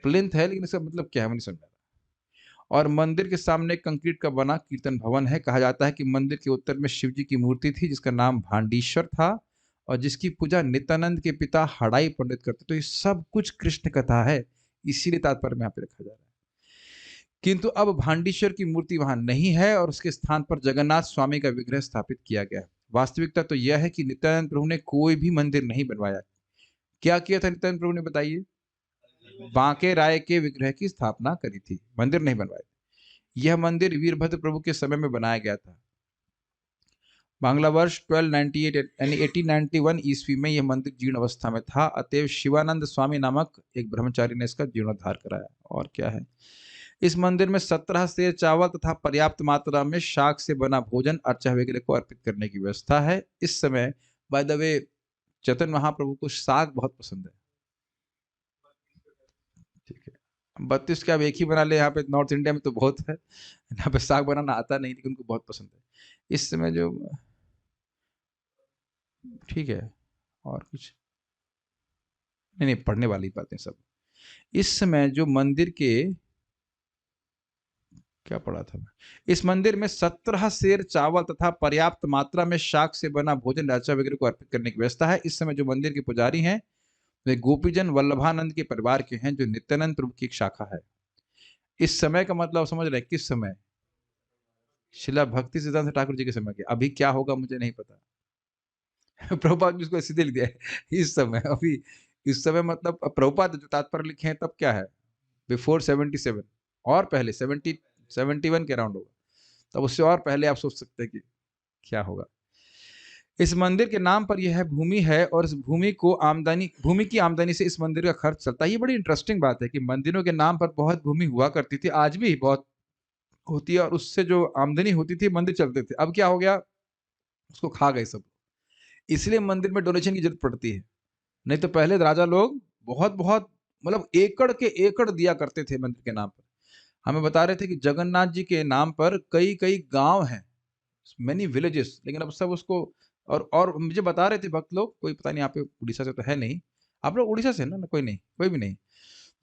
प्लिंथ है, लेकिन इसका मतलब क्या है हम नहीं समझा रहा। और मंदिर के सामने कंक्रीट का बना कीर्तन भवन है। कहा जाता है कि मंदिर के उत्तर में शिव जी की मूर्ति थी जिसका नाम भांडीश्वर था और जिसकी पूजा नित्यानंद के पिता हड़ाई पंडित करते। तो ये सब कुछ कृष्ण कथा है, इसीलिए तात्पर्य में यहाँ पे रखा जा रहा है। किंतु अब भांडीश्वर की मूर्ति वहां नहीं है और उसके स्थान पर जगन्नाथ स्वामी का विग्रह स्थापित किया गया है। वास्तविकता तो यह है कि नित्यानंद प्रभु ने कोई भी मंदिर नहीं बनवाया। क्या किया था नित्यानंद प्रभु ने, बताइए? बांके राय के विग्रह की स्थापना करी थी, मंदिर नहीं बनवाए। यह मंदिर वीरभद्र प्रभु के समय में बनाया गया था। बांग्ला वर्ष 1298 यानी 1891 ईस्वी में यह मंदिर जीर्ण अवस्था में था। अतएव शिवानंद स्वामी नामक एक ब्रह्मचारी ने इसका जीर्णोद्धार कराया। और क्या है, इस मंदिर में 17 सेर चावल तथा पर्याप्त मात्रा में शाक से बना भोजन अर्चा वगैरह को अर्पित करने की व्यवस्था है। इस समय by the way Chaitanya Mahaprabhu को साग बहुत पसंद है। ठीक है, 32 का अब एक ही बना ले। यहाँ पे नॉर्थ इंडिया में तो बहुत है, यहाँ पे साग बनाना आता नहीं, लेकिन उनको बहुत पसंद है इस समय जो। ठीक है, और कुछ नहीं, नहीं पढ़ने वाली बातें सब। इस समय जो मंदिर के, क्या पढ़ा था मैं? इस मंदिर में 17 सेर चावल तथा पर्याप्त मात्रा में शाक से बना भोजन राजा वगैरह को अर्पित करने की व्यवस्था है। इस समय जो मंदिर के पुजारी हैं वे गोपीजन वल्लभानंद के परिवार के हैं, जो नित्यानंद प्रभु की एक शाखा है। इस समय का मतलब समझ रहे हैं? किस समय? शिला भक्ति सिद्धांत ठाकुर जी के समय के। अभी क्या होगा मुझे नहीं पता। प्रभुपाद जी उसको सीधे लिख दिया है इस समय। अभी इस समय मतलब प्रभुपाद जो तात्पर्य लिखे हैं तब क्या है, बिफोर 77 और पहले 71 के अराउंड होगा, तब उससे और पहले आप सोच सकते हैं कि क्या होगा। इस मंदिर के नाम पर यह भूमि है और इस भूमि की आमदनी से इस मंदिर का खर्च चलता है। ये बड़ी इंटरेस्टिंग बात है कि मंदिरों के नाम पर बहुत भूमि हुआ करती थी, आज भी बहुत होती है, और उससे जो आमदनी होती थी मंदिर चलते थे। अब क्या हो गया, उसको खा गए सब। इसलिए मंदिर में डोनेशन की जरूरत पड़ती है। नहीं तो पहले राजा लोग बहुत बहुत मतलब एकड़ के एकड़ दिया करते थे मंदिर के नाम पर। हमें बता रहे थे कि जगन्नाथ जी के नाम पर कई कई गांव हैं, मेनी विलेजेस, लेकिन अब सब उसको और मुझे बता रहे थे भक्त लोग, कोई पता नहीं यहाँ पे उड़ीसा से तो है नहीं। आप लोग उड़ीसा से ना? कोई नहीं, कोई भी नहीं।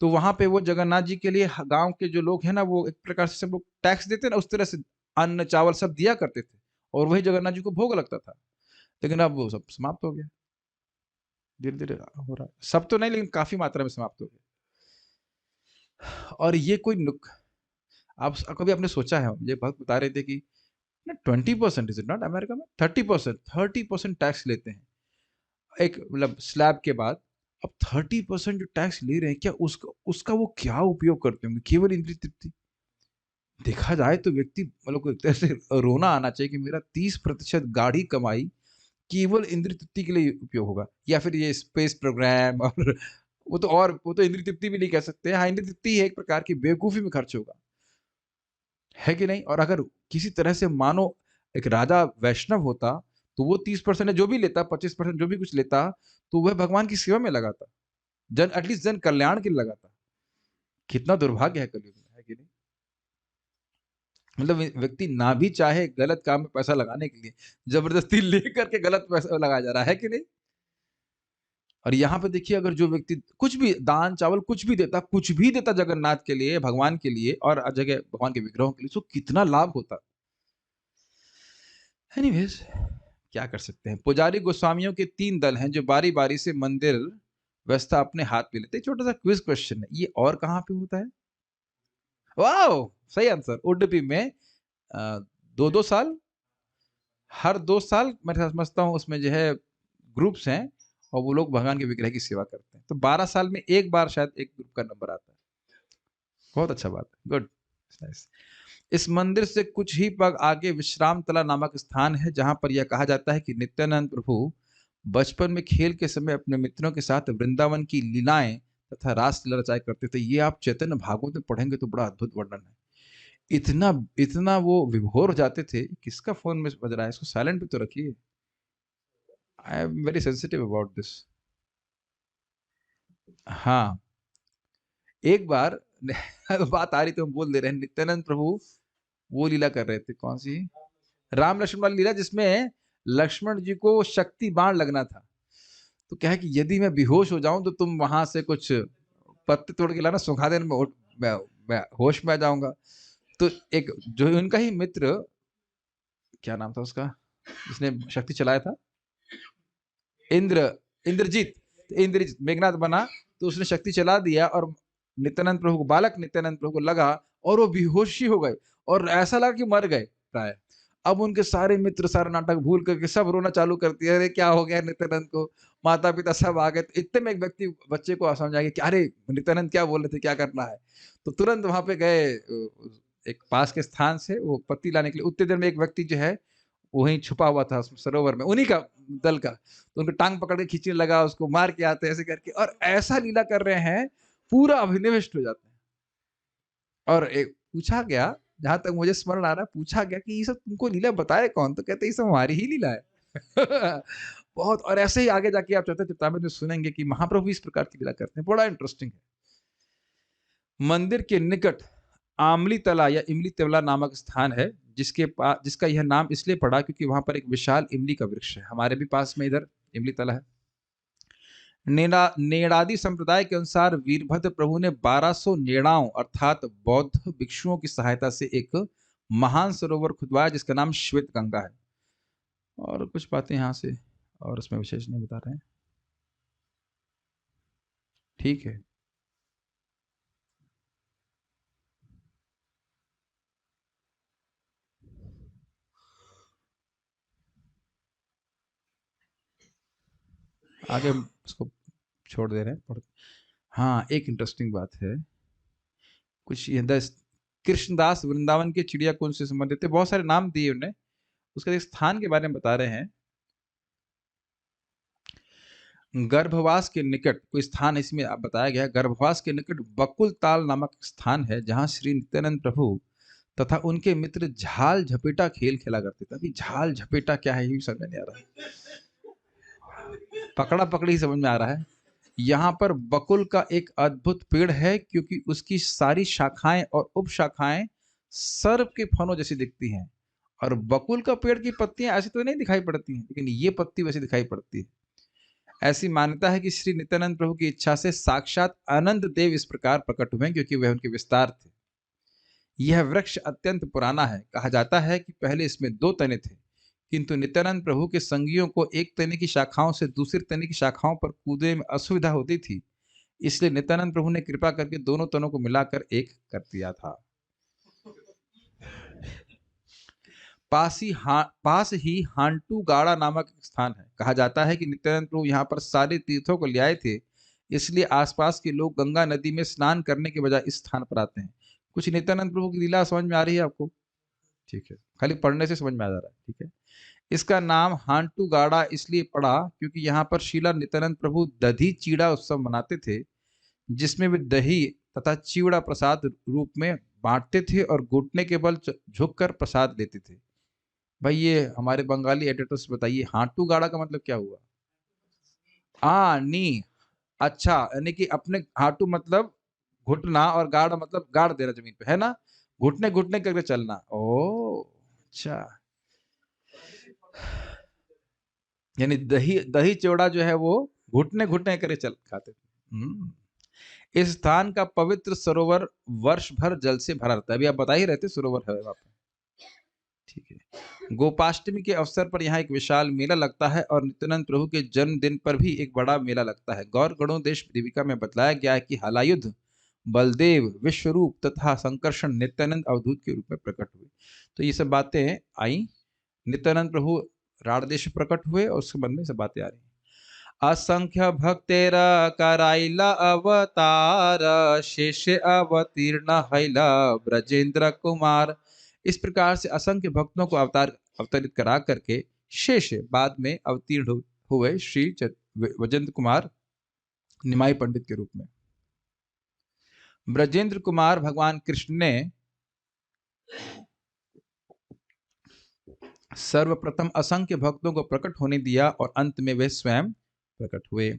तो वहां पे वो जगन्नाथ जी के लिए गांव के जो लोग हैं ना, वो एक प्रकार से सब लोग टैक्स देते ना, उस तरह से अन्न चावल सब दिया करते थे और वही जगन्नाथ जी को भोग लगता था। लेकिन अब वो सब समाप्त हो गया, धीरे धीरे हो रहा है। सब तो नहीं, लेकिन काफी मात्रा में समाप्त हो गया। और ये कोई आप कभी आपने सोचा है, मुझे बहुत बता रहे थे कि 20% इज इट नॉट, अमेरिका में 30% टैक्स लेते हैं एक मतलब स्लैब के बाद। अब 30% जो टैक्स ले रहे हैं, क्या उसका उसका वो क्या उपयोग करते होंगे? केवल इंद्रिय तृप्ति। देखा जाए तो व्यक्ति मतलब एक तरह से रोना आना चाहिए कि मेरा 30% गाढ़ी कमाई केवल इंद्रिय तृप्ति के लिए उपयोग होगा, या फिर ये स्पेस प्रोग्राम और वो तो इंद्रिय तृप्ति भी नहीं कह सकते। हाँ, इंद्रिय तृप्ति है एक प्रकार की बेवकूफी में खर्च होगा, है कि नहीं? और अगर किसी तरह से मानो एक राजा वैष्णव होता तो वो 30% जो भी लेता, 25% जो भी कुछ लेता, तो वह भगवान की सेवा में लगाता, एटलीस्ट जन कल्याण के लिए लगाता। कितना दुर्भाग्य है कलयुग में, है कि नहीं? मतलब व्यक्ति ना भी चाहे गलत काम में पैसा लगाने के लिए जबरदस्ती लेकर के गलत पैसा लगाया जा रहा है कि नहीं? और यहाँ पे देखिए, अगर जो व्यक्ति कुछ भी दान चावल कुछ भी देता जगन्नाथ के लिए, भगवान के लिए और जगह भगवान के विग्रहों के लिए, तो कितना लाभ होता। एनीवेज, क्या कर सकते हैं। पुजारी गोस्वामियों के 3 दल हैं जो बारी बारी से मंदिर व्यवस्था अपने हाथ में लेते हैं। छोटा सा क्विज क्वेश्चन है, ये और कहाँ पे होता है? वाओ! सही आंसर। उडुपी में 2-2 साल, हर 2 साल मैं समझता हूँ उसमें जो है ग्रुप्स हैं और वो लोग भगवान के विग्रह की सेवा करते हैं। तो 12 साल में 1 बार शायद एक ग्रुप का नंबर आता है। बहुत अच्छा बात है, गुड, नाइस। इस मंदिर से कुछ ही पग आगे विश्रामतला नामक स्थान है, जहाँ पर यह कहा जाता है कि नित्यानंद प्रभु बचपन में खेल के समय अपने मित्रों के साथ वृंदावन की लीलाएं तथा रास लीला रचाया करते थे। ये आप चैतन्य भागवत में पढ़ेंगे तो बड़ा अद्भुत वर्णन है। इतना इतना वो विभोर हो जाते थे। किसका फोन में बज रहा है? इसको साइलेंट पे तो रखिए। I am very sensitive about this. हाँ, एक बार बात आ रही तो हम बोल दे रहे हैं। नित्यानंद प्रभु वो लीला कर रहे थे, कौन सी? राम लक्ष्मण वाली लीला, जिसमें लक्ष्मण जी को शक्ति बाण लगना था। तो क्या है कि यदि मैं बेहोश हो जाऊं तो तुम वहां से कुछ पत्ते तोड़ के लाना, सुखा देना, मैं होश में आ जाऊंगा। तो एक जो उनका ही मित्र, क्या नाम था उसका, जिसने शक्ति चलाया था? इंद्र इंद्रजीत। तो इंद्रजीत मेघनाथ बना, तो उसने शक्ति चला दिया और नित्यानंद प्रभु को, बालक नित्यानंद प्रभु को लगा और वो बेहोशी हो गए और ऐसा लगा कि मर गए प्राय। अब उनके सारे मित्र सारा नाटक भूल करके सब रोना चालू कर दिया, अरे क्या हो गया नित्यानंद को, माता पिता सब आ गए। तो इतने में एक व्यक्ति बच्चे को समझा कि अरे नित्यानंद क्या बोल रहे थे, क्या करना है। तो तुरंत वहां पे गए, एक पास के स्थान से वो पत्ती लाने के लिए। उतने देर में एक व्यक्ति जो है वहीं छुपा हुआ था सरोवर में, उन्हीं का दल का। तो उनको टांग पकड़ के खींचने लगा, उसको मार के आते ऐसे करके, और ऐसा लीला कर रहे हैं, पूरा अभिनिविष्ट हो जाते हैं। और एक पूछा गया, जहां तक मुझे स्मरण आ रहा है, पूछा गया कि ये सब तुमको लीला बताए कौन? तो कहते ये सब हमारी ही लीला है। बहुत। और ऐसे ही आगे जाके आप चौथे चेतावनी में सुनेंगे कि महाप्रभु इस प्रकार की लीला करते हैं, बड़ा इंटरेस्टिंग है। मंदिर के निकट आमली तला या इमली तला नामक स्थान है, जिसका यह नाम इसलिए पड़ा क्योंकि वहां पर एक विशाल इमली का वृक्ष है। हमारे भी पास में इधर इमली तला है। नेड़ादी संप्रदाय के अनुसार वीरभद्र प्रभु ने 1200 नेड़ाओं अर्थात बौद्ध भिक्षुओं की सहायता से एक महान सरोवर खुदवाया, जिसका नाम श्वेत गंगा है। और कुछ बातें यहाँ से और उसमें विशेष नहीं बता रहे हैं, ठीक है। आगे उसको छोड़ दे रहे हैं। हाँ, एक इंटरेस्टिंग बात है, कुछ ये कृष्णदास वृंदावन के चिड़िया कुंज से संबंधित थे, बहुत सारे नाम दिए उन्हें। उसके एक स्थान के बारे में बता रहे हैं। गर्भवास के निकट कोई स्थान इसमें बताया गया है। गर्भवास के निकट बकुल ताल नामक स्थान है, जहां श्री नित्यानंद प्रभु तथा उनके मित्र झाल झपेटा खेल खेला करते थे। अभी झाल झपेटा क्या है ये भी समझ में नहीं आ रहा है, पकड़ा पकड़ी ही समझ में आ रहा है। यहाँ पर बकुल का एक अद्भुत पेड़ है, क्योंकि उसकी सारी शाखाएं और उप शाखाएं सर्प के फनों जैसी दिखती हैं। और बकुल का पेड़ की पत्तियां ऐसी तो नहीं दिखाई पड़ती हैं, लेकिन ये पत्ती वैसी दिखाई पड़ती है। ऐसी मान्यता है कि श्री नित्यानंद प्रभु की इच्छा से साक्षात आनंद देव इस प्रकार प्रकट हुए, क्योंकि वह उनके विस्तार थे। यह वृक्ष अत्यंत पुराना है। कहा जाता है कि पहले इसमें 2 तने थे, किंतु नित्यानंद प्रभु के संगियों को एक तने की शाखाओं से दूसरी तने की शाखाओं पर कूदने में असुविधा होती थी, इसलिए नित्यानंद प्रभु ने कृपा करके दोनों तनों को मिलाकर एक कर दिया था। पास ही हांटू गाड़ा नामक स्थान है। कहा जाता है कि नित्यानंद प्रभु यहाँ पर सारे तीर्थों को ले आए थे, इसलिए आसपास के लोग गंगा नदी में स्नान करने के बजाय इस स्थान पर आते हैं। कुछ नित्यानंद प्रभु की लीला समझ में आ रही है आपको? ठीक है, खाली पढ़ने से समझ में आ जा रहा है, ठीक है। इसका नाम हांटू गाड़ा इसलिए पड़ा क्योंकि यहाँ पर शीला नित्यानंद प्रभु दधी चीड़ा उत्सव मनाते थे, जिसमें वे दही तथा चिवड़ा प्रसाद रूप में बांटते थे और घुटने के बल झुककर प्रसाद लेते थे। भाई ये हमारे बंगाली एडिटर्स बताइए, हांटू गाड़ा का मतलब क्या हुआ? नी, अच्छा, यानी कि अपने हांटू मतलब घुटना और गाड़ मतलब गाड़ देना जमीन पे, है ना? घुटने घुटने करके चलना। ओ अच्छा, यानी दही दही चिवड़ा जो है वो घुटने घुटने करके चल खाते थे। इस स्थान का पवित्र सरोवर वर्ष भर जल से भरा रहता है। अभी आप बता ही रहते सरोवर है वहां पे, ठीक है। गोपाष्टमी के अवसर पर यहाँ एक विशाल मेला लगता है और नित्यानंद प्रभु के जन्मदिन पर भी एक बड़ा मेला लगता है। गौर गणोदेश देविका में बतलाया गया है कि हलायुद्ध बलदेव विश्वरूप तथा संकर्षण नित्यानंद अवधूत के रूप में प्रकट हुए। तो ये सब बातें आई, नित्यानंद प्रभु राढ़देश प्रकट हुए और उसके मन में सब बातें आ रही। असंख्य भक्तेर कराइला अवतार, शेष अवतीर्ण हैला ब्रजेंद्र कुमार। इस प्रकार से असंख्य भक्तों को अवतरित करा करके शेष बाद में अवतीर्ण हुए श्री ब्रजेंद्र कुमार निमाई पंडित के रूप में। ब्रजेंद्र कुमार भगवान कृष्ण ने सर्वप्रथम असंख्य भक्तों को प्रकट होने दिया और अंत में वे स्वयं प्रकट हुए।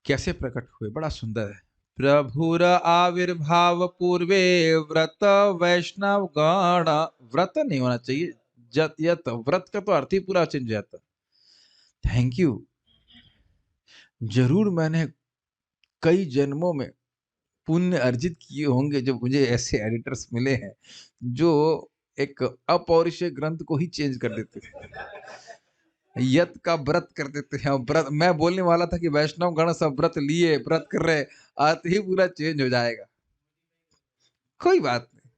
कैसे प्रकट हुए? बड़ा सुंदर है। प्रभुर आविर्भाव पूर्वे व्रत वैष्णव गण, व्रत नहीं होना चाहिए, यत, व्रत का तो अर्थ ही पूरा चेंज जाता। Thank you. जरूर मैंने कई जन्मों में पुण्य अर्जित किए होंगे जब मुझे ऐसे एडिटर्स मिले हैं जो एक अपौरुषीय ग्रंथ को ही चेंज कर देते हैं, यत का व्रत कर देते हैं। व्रत, मैं बोलने वाला था कि वैष्णव गण सब व्रत लिए, व्रत कर रहे, अर्थ ही पूरा चेंज हो जाएगा। कोई बात नहीं।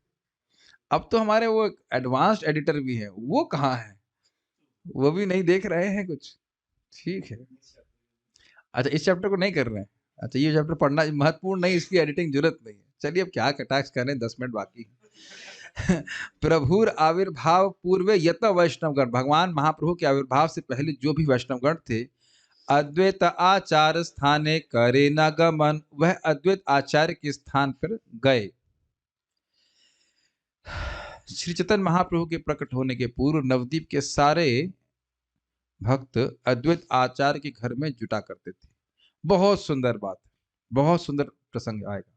अब तो हमारे वो एडवांस्ड एडिटर भी हैं, वो कहाँ है? वो भी नहीं देख रहे हैं कुछ। ठीक है, अच्छा इस चैप्टर को नहीं कर रहे हैं। अच्छा ये चैप्टर पढ़ना महत्वपूर्ण नहीं, इसकी एडिटिंग जरूरत नहीं है। चलिए अब क्या कटाक्ष करें, 10 मिनट बाकी है। प्रभुर आविर्भाव पूर्वे यत वैष्णवगण, भगवान महाप्रभु के आविर्भाव से पहले जो भी वैष्णवगण थे, अद्वैत आचार्य स्थाने करे न गमन, वह अद्वैत आचार्य के स्थान पर गए। श्री चैतन्य महाप्रभु के प्रकट होने के पूर्व नवद्वीप के सारे भक्त अद्वैत आचार्य के घर में जुटा करते थे। बहुत सुंदर बात है, बहुत सुंदर प्रसंग आएगा।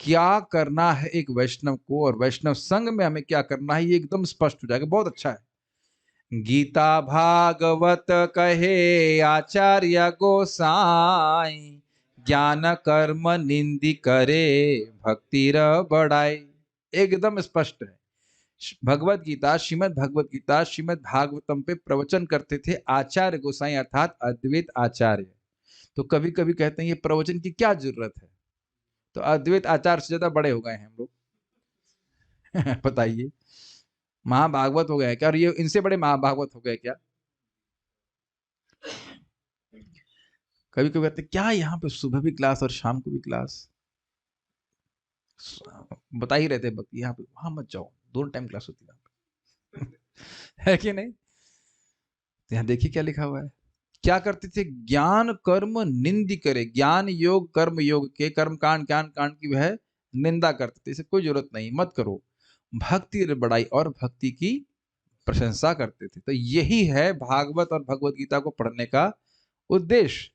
क्या करना है एक वैष्णव को और वैष्णव संघ में हमें क्या करना है, ये एकदम स्पष्ट हो जाएगा। बहुत अच्छा है। गीता भागवत कहे आचार्य गोसाई, ज्ञान कर्म निंदी करे भक्ति र बढ़ाई। एकदम स्पष्ट है। भगवत गीता, श्रीमद् भगवत गीता, श्रीमद् भागवतम पे प्रवचन करते थे आचार्य गोसाई अर्थात अद्वैत आचार्य। तो कभी कभी कहते हैं ये प्रवचन की क्या जरूरत है, तो अद्वैत आचार्य से ज्यादा बड़े हो गए हैं हम लोग। बताइए, महाभागवत हो गए क्या? और ये इनसे बड़े महाभागवत हो गए क्या? कभी कभी कहते क्या यहाँ पे सुबह भी क्लास और शाम को भी क्लास? बता ही रहते यहाँ पे, वहां मत जाओ, दोनों टाइम क्लास होती है। है कि नहीं? यहाँ देखिए क्या लिखा हुआ है। क्या करते थे? ज्ञान कर्म निंदी करे, ज्ञान योग कर्म योग के, कर्म कांड ज्ञान कांड की वह निंदा करते थे, इसे कोई जरूरत नहीं, मत करो। भक्ति बढ़ाई और भक्ति की प्रशंसा करते थे। तो यही है भागवत और भगवत गीता को पढ़ने का उद्देश्य।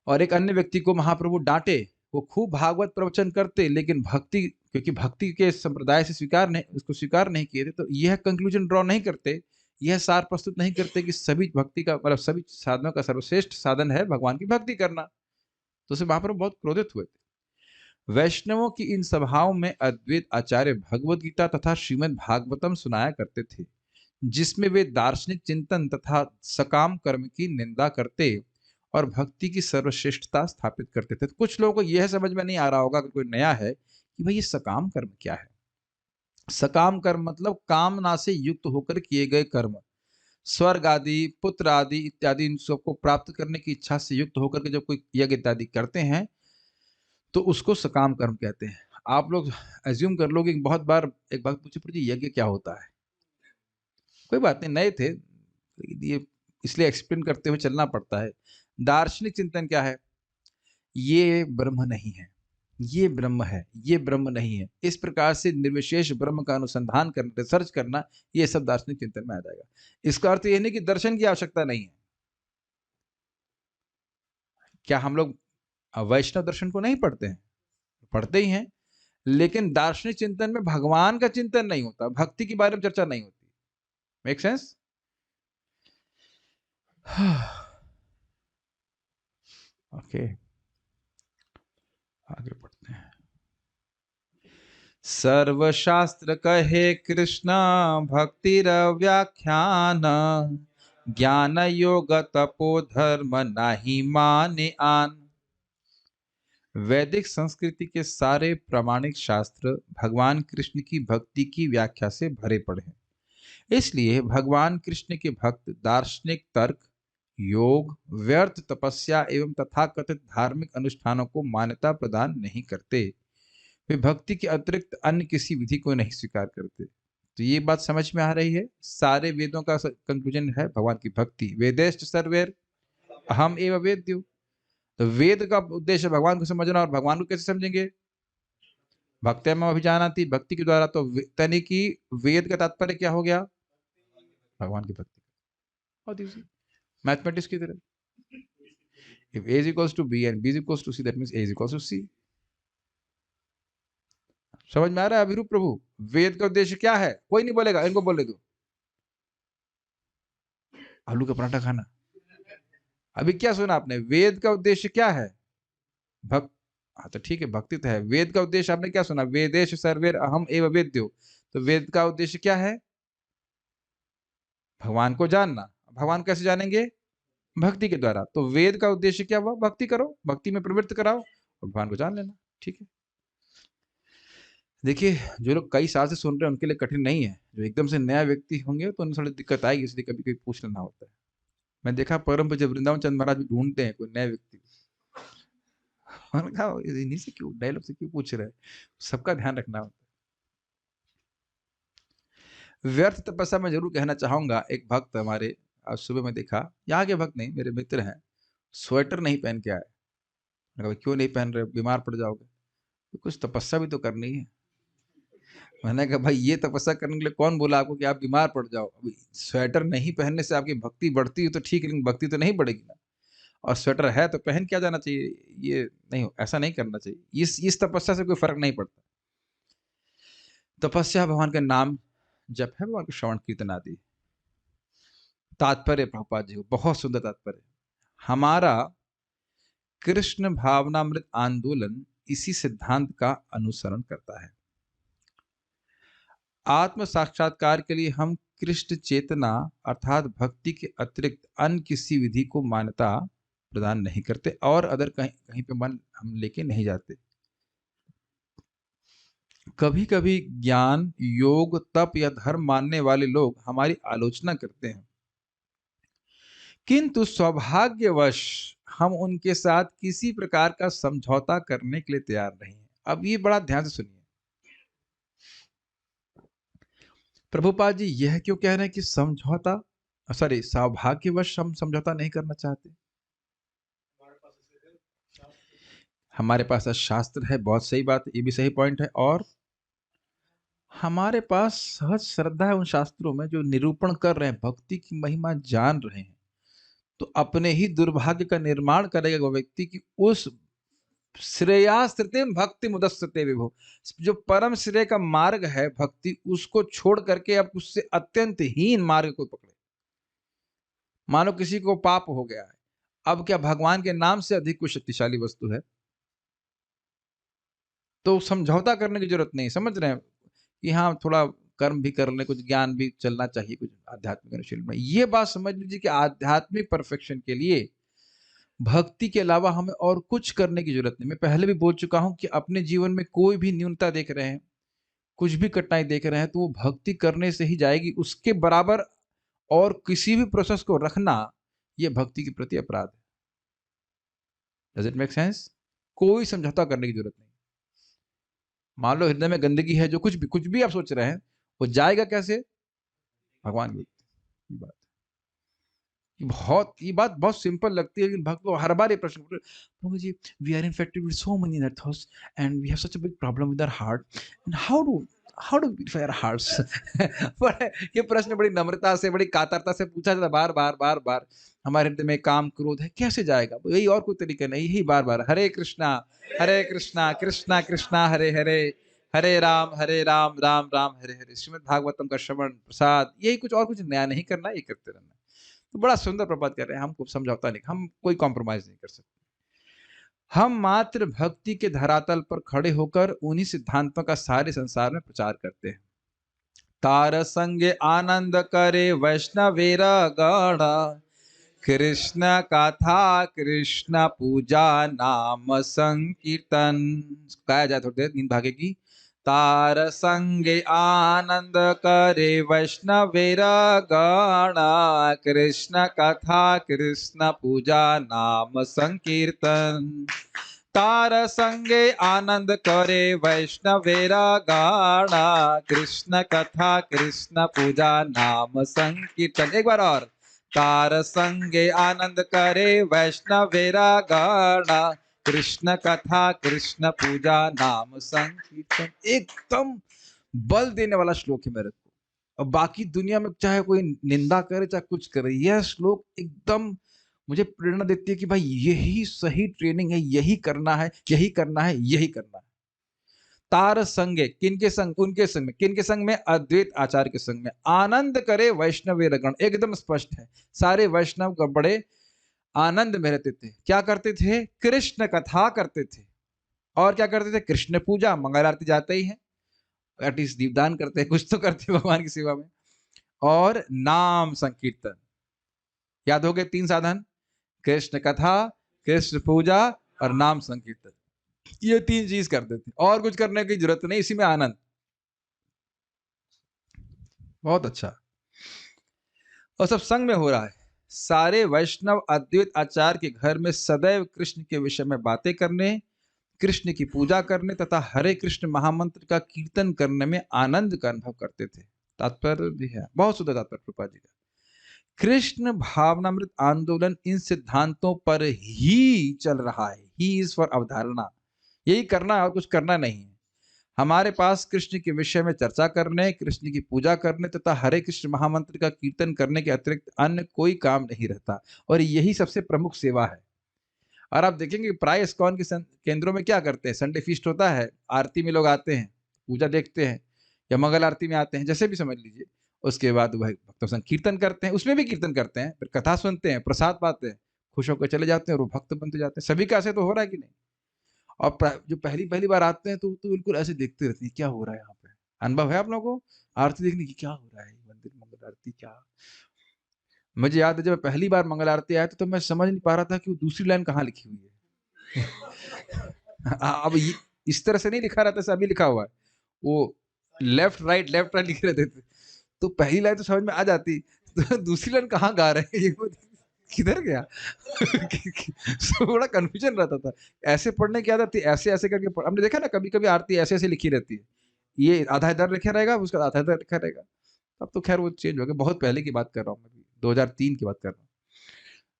और एक अन्य व्यक्ति को महाप्रभु डांटे, वो खूब भागवत प्रवचन करते लेकिन भक्ति, क्योंकि भक्ति के संप्रदाय से उसको स्वीकार नहीं किए थे, तो यह कंक्लूजन ड्रॉ नहीं करते, यह सार प्रस्तुत नहीं करते कि सभी भक्ति का मतलब सभी साधनों का सर्वश्रेष्ठ साधन है भगवान की भक्ति करना। तो उससे महाप्रभु बहुत क्रोधित हुए थे। वैष्णवों की इन सभाओं में अद्वैत आचार्य भगवत गीता तथा श्रीमद् भागवतम सुनाया करते थे, जिसमें वे दार्शनिक चिंतन तथा सकाम कर्म की निंदा करते और भक्ति की सर्वश्रेष्ठता स्थापित करते थे। कुछ लोगों को यह समझ में नहीं आ रहा होगा, अगर कोई नया है, कि भाई ये सकाम कर्म क्या है। सकाम कर्म मतलब कामना से युक्त होकर किए गए कर्म, स्वर्ग आदि, पुत्र आदि इत्यादि इन सबको प्राप्त करने की इच्छा से युक्त होकर के जब कोई यज्ञ इत्यादि करते हैं तो उसको सकाम कर्म कहते हैं। आप लोग एज्यूम कर लोगे, बहुत बार एक बात पूछे, जी यज्ञ क्या होता है? कोई बात नहीं, नए थे ये इसलिए एक्सप्लेन करते हुए चलना पड़ता है। दार्शनिक चिंतन क्या है? ये ब्रह्म नहीं है, ये ब्रह्म है, ये ब्रह्म नहीं है। इस प्रकार से निर्विशेष ब्रह्म का अनुसंधान करना, रिसर्च करना, ये सब दार्शनिक चिंतन में आ जाएगा। इसका अर्थ यह नहीं कि दर्शन की आवश्यकता नहीं है। क्या हम लोग वैष्णव दर्शन को नहीं पढ़ते हैं? पढ़ते ही हैं, लेकिन दार्शनिक चिंतन में भगवान का चिंतन नहीं होता, भक्ति के बारे में चर्चा नहीं होती। Make sense? ओके, आगे पढ़ते हैं। सर्वशास्त्र कहे कृष्ण भक्तिर व्याख्यान, ज्ञान योग तपो धर्म नाही माने आन। वैदिक संस्कृति के सारे प्रामाणिक शास्त्र भगवान कृष्ण की भक्ति की व्याख्या से भरे पड़े हैं। इसलिए भगवान कृष्ण के भक्त दार्शनिक तर्क, योग, व्यर्थ तपस्या एवं तथाकथित धार्मिक अनुष्ठानों को मान्यता प्रदान नहीं करते। वे भक्ति के अतिरिक्त अन्य किसी विधि को नहीं स्वीकार करते। तो ये बात समझ में आ रही है। सारे वेदों का कंक्लूजन है भगवान की भक्ति। वेदेश्च सर्वैर अहम एव वेद्यो। तो वेद का उद्देश्य भगवान को समझना, और भगवान को कैसे समझेंगे? भक्त्यम अभिजानाति, भक्ति के द्वारा। तो यानी कि वेद का तात्पर्य क्या हो गया? भगवान की भक्ति। बहुत इजी, मैथमेटिक्स की तरह। If A is equals to B and B is equals to C, that means A is equals to C. समझ में आ रहा है अभिरूप प्रभु? वेद का उद्देश्य क्या है? कोई नहीं बोलेगा, इनको बोलने दो। आलू का पराठा खाना। अभी क्या सुना आपने? वेद का उद्देश्य क्या है? हाँ तो ठीक है, भक्ति तो है। वेद का उद्देश्य आपने क्या सुना? वेदेश सर्वैर अहम एव वेद्यो। तो वेद का उद्देश्य क्या है? भगवान को जानना। भगवान कैसे जानेंगे? भक्ति के द्वारा। तो वेद का उद्देश्य क्या हुआ? भक्ति करो, भक्ति में प्रवृत्त कराओ और भगवान को जान लेना। ठीक है। देखिए, जो लोग कई साल से सुन रहे हैं उनके लिए कठिन नहीं है। जो एकदम से नया व्यक्ति होंगे तो उन्हें थोड़ी दिक्कत आएगी, इसलिए कभी कभी पूछ लेना होता है। मैं देखा परम पूज्य वृंदावन चंद महाराज भी ढूंढते हैं कोई नए व्यक्ति। उन्होंने कहा इन्हीं से क्यों, डायलॉग से क्यों पूछ रहे हैं? सबका ध्यान रखना होता है। व्यर्थ तपस्या में जरूर कहना चाहूंगा। एक भक्त हमारे आज सुबह में देखा, यहाँ के भक्त नहीं, मेरे मित्र हैं, स्वेटर नहीं पहन के आए। मैंने कहा क्यों नहीं पहन रहे? बीमार पड़ जाओगे। तो कुछ तपस्या भी तो करनी है। मैंने कहा भाई ये तपस्या करने के लिए कौन बोला आपको कि आप बीमार पड़ जाओ? अभी स्वेटर नहीं पहनने से आपकी भक्ति बढ़ती है तो ठीक है, लेकिन भक्ति तो नहीं बढ़ेगी ना। और स्वेटर है तो पहन क्या जाना चाहिए? ये नहीं, ऐसा नहीं करना चाहिए। इस तपस्या से कोई फर्क नहीं पड़ता। तपस्या भगवान का नाम जप है, भगवान का श्रवण कीर्तन आदि। तात्पर्य प्रभुपाद जी को बहुत सुंदर तात्पर्य। हमारा कृष्ण भावनामृत आंदोलन इसी सिद्धांत का अनुसरण करता है। आत्म साक्षात्कार के लिए हम कृष्ण चेतना अर्थात भक्ति के अतिरिक्त अन्य किसी विधि को मान्यता प्रदान नहीं करते और अदर कहीं पे मन हम लेके नहीं जाते। कभी कभी ज्ञान, योग, तप या धर्म मानने वाले लोग हमारी आलोचना करते हैं, किंतु सौभाग्यवश हम उनके साथ किसी प्रकार का समझौता करने के लिए तैयार नहीं है। अब ये बड़ा ध्यान से सुनिए। प्रभुपाद जी यह क्यों कह रहे हैं कि सौभाग्यवश हम समझौता नहीं करना चाहते? हमारे पास शास्त्र है, बहुत सही बात, ये भी सही पॉइंट है। और हमारे पास सहज श्रद्धा है उन शास्त्रों में जो निरूपण कर रहे हैं, भक्ति की महिमा जान रहे हैं। तो अपने ही दुर्भाग्य का निर्माण करेगा वो व्यक्ति कि उस श्रेयास्त्रितिम भक्ति मुदस्सते विभो, जो परम श्रेय का मार्ग है भक्ति, उसको छोड़ करके अब उससे अत्यंत हीन मार्ग को पकड़े। मानो किसी को पाप हो गया है, अब क्या भगवान के नाम से अधिक कोई शक्तिशाली वस्तु है? तो समझौता करने की जरूरत नहीं। समझ रहे हैं कि हाँ थोड़ा कर्म भी कर ले, कुछ ज्ञान भी चलना चाहिए, कुछ आध्यात्मिक अनुशीलन में। ये बात समझ लीजिए कि आध्यात्मिक परफेक्शन के लिए भक्ति के अलावा हमें और कुछ करने की जरूरत नहीं। मैं पहले भी बोल चुका हूं कि अपने जीवन में कोई भी न्यूनता देख रहे हैं, कुछ भी कठिनाई देख रहे हैं, तो वो भक्ति करने से ही जाएगी। उसके बराबर और किसी भी प्रोसेस को रखना ये भक्ति के प्रति अपराध है। Does it make sense? कोई समझौता करने की जरूरत नहीं। मान लो हृदय में गंदगी है, जो कुछ भी आप सोच रहे हैं वो जाएगा कैसे? भगवान की बात। ये बात बहुत सिंपल लगती है, लेकिन भक्त को हर बार ये प्रश्न, प्रभु जी we are infected with so many inner thoughts and we have such a big problem with our heart and how do purify our hearts? ये प्रश्न बड़ी नम्रता से, बड़ी कातरता से पूछा जाता बार बार बार बार। हमारे हृदय में काम क्रोध है, कैसे जाएगा? यही, और कोई तरीका नहीं, यही बार बार हरे कृष्णा कृष्णा कृष्णा हरे हरे, हरे राम राम राम हरे हरे। श्रीमद् भागवतम का श्रवण प्रसाद, यही, कुछ और कुछ नया नहीं करना, ये करते रहना। तो बड़ा सुंदर प्रपात कर रहे हैं। हमको समझौता नहीं, हम कोई कॉम्प्रोमाइज नहीं कर सकते। हम मात्र भक्ति के धरातल पर खड़े होकर उन्हीं सिद्धांतों का सारे संसार में प्रचार करते हैं। तार संगे आनंद करे वैष्णवेरा गाढ़ा, कृष्ण कथा कृष्ण पूजा नाम संकीर्तन। गाया जाए थोड़ी देर, नींद भागेगी। तार संगे आनंद करे वैष्णवेर गणा, कृष्ण कथा कृष्ण पूजा नाम संकीर्तन। तार संगे आनंद करे वैष्णवेरा गाना, कृष्ण कथा कृष्ण पूजा नाम संकीर्तन। एक बार और। तार संगे आनंद करे वैष्णवेरा गाना, कृष्ण कथा कृष्ण पूजा नाम संकीर्तन। एकदम बल देने वाला श्लोक है मेरे को। और बाकी दुनिया में चाहे कोई निंदा करे चाहे कुछ करे, यह श्लोक एकदम मुझे प्रेरणा देती है कि भाई यही सही ट्रेनिंग है, यही करना है, यही करना है, यही करना है। तार संगे, किनके संग? उनके संग में। किनके संग में? अद्वैत आचार्य के संग में। आनंद करे वैष्णव गण, एकदम स्पष्ट है। सारे वैष्णव का बड़े आनंद में रहते थे। क्या करते थे? कृष्ण कथा करते थे। और क्या करते थे? कृष्ण पूजा, मंगल आरती जाते ही है, एटलीस्ट दीपदान करते हैं, कुछ तो करते हैं भगवान की सेवा में। और नाम संकीर्तन। याद हो गए तीन साधन? कृष्ण कथा, कृष्ण पूजा और नाम संकीर्तन। ये तीन चीज करते थे, और कुछ करने की जरूरत नहीं, इसी में आनंद। बहुत अच्छा। और सब संग में हो रहा है। सारे वैष्णव अद्वैत आचार्य के घर में सदैव कृष्ण के विषय में बातें करने, कृष्ण की पूजा करने तथा हरे कृष्ण महामंत्र का कीर्तन करने में आनंद का अनुभव करते थे। तात्पर्य भी है, बहुत सुंदर तात्पर्य प्रभुपाद जी का। कृष्ण भावनामृत आंदोलन इन सिद्धांतों पर ही चल रहा है। ही इज फॉर अवधारणा, यही करना है और कुछ करना नहीं है। हमारे पास कृष्ण के विषय में चर्चा करने, कृष्ण की पूजा करने तथा हरे कृष्ण महामंत्र का कीर्तन करने के अतिरिक्त अन्य कोई काम नहीं रहता, और यही सबसे प्रमुख सेवा है। और आप देखेंगे प्राय इस्कॉन के केंद्रों में क्या करते हैं? संडे फीस्ट होता है, आरती में लोग आते हैं, पूजा देखते हैं, या मंगल आरती में आते हैं, जैसे भी समझ लीजिए। उसके बाद भाई भक्तों संग कीर्तन करते हैं, उसमें भी कीर्तन करते हैं, फिर कथा सुनते हैं, प्रसाद पाते हैं, खुश होकर चले जाते हैं और वो भक्त बनते जाते हैं। सभी का ऐसे तो हो रहा है कि नहीं? और जो पहली पहली बार आते हैं तो बिल्कुल ऐसे देखते रहते हैं क्या हो रहा है यहाँ पे। अनुभव है आप लोगों को आरती देखने की? क्या हो रहा है मंदिर मंगल आरती क्या? मुझे याद है जब पहली बार मंगल आरती आया तो मैं समझ नहीं पा रहा था कि वो दूसरी लाइन कहाँ लिखी हुई है। अब इस तरह से नहीं लिखा रहता, ऐसा अभी लिखा हुआ है, वो लेफ्ट राइट लिख रहे थे। तो पहली लाइन तो समझ में आ जाती, तो दूसरी लाइन कहाँ गा रहे हैं ये, किधर गया? थोड़ा कंफ्यूजन रहता था। ऐसे पढ़ने की आदत थी, ऐसे ऐसे करके हमने देखा ना, कभी कभी आरती ऐसे ऐसे लिखी रहती है, ये आधा इधर लिखा रहेगा, उसका आधा इधर लिखा रहेगा। अब तो खैर वो चेंज हो गया, बहुत पहले की बात कर रहा हूँ मैं, 2003 की बात कर रहा हूँ।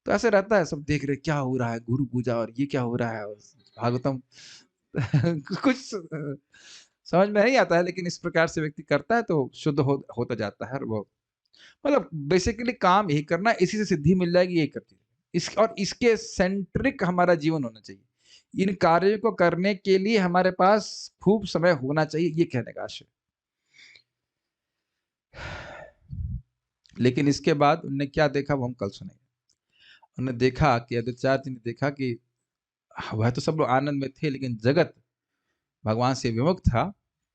तो ऐसे रहता है, सब देख रहे क्या हो रहा है, गुरु पूजा और ये क्या हो रहा है, और भागवतम। कुछ समझ में नहीं आता है, लेकिन इस प्रकार से व्यक्ति करता है तो शुद्ध होता जाता है। और वो मतलब बेसिकली काम यही करना है, इसी से सिद्धि मिल जाएगी, यही करती है इस, और इसके सेंट्रिक हमारा जीवन होना चाहिए। इन कार्यों को करने के लिए हमारे पास खूब समय होना चाहिए, ये कहने का आशय। लेकिन इसके बाद उन्होंने क्या देखा वो हम कल सुनेंगे। उन्होंने देखा कि आदित्याचार्य जी ने देखा कि वह तो सब लोग आनंद में थे, लेकिन जगत भगवान से विमुख था,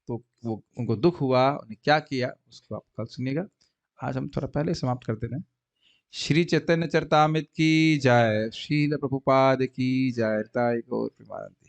तो वो उनको दुख हुआ। उन्हें क्या किया उसको आप कल सुनिएगा। आज हम थोड़ा पहले समाप्त कर दे रहे हैं। श्री चैतन्य चरितामृत की जय, श्रील प्रभुपाद की जय, ताई गौर प्रेमानंद।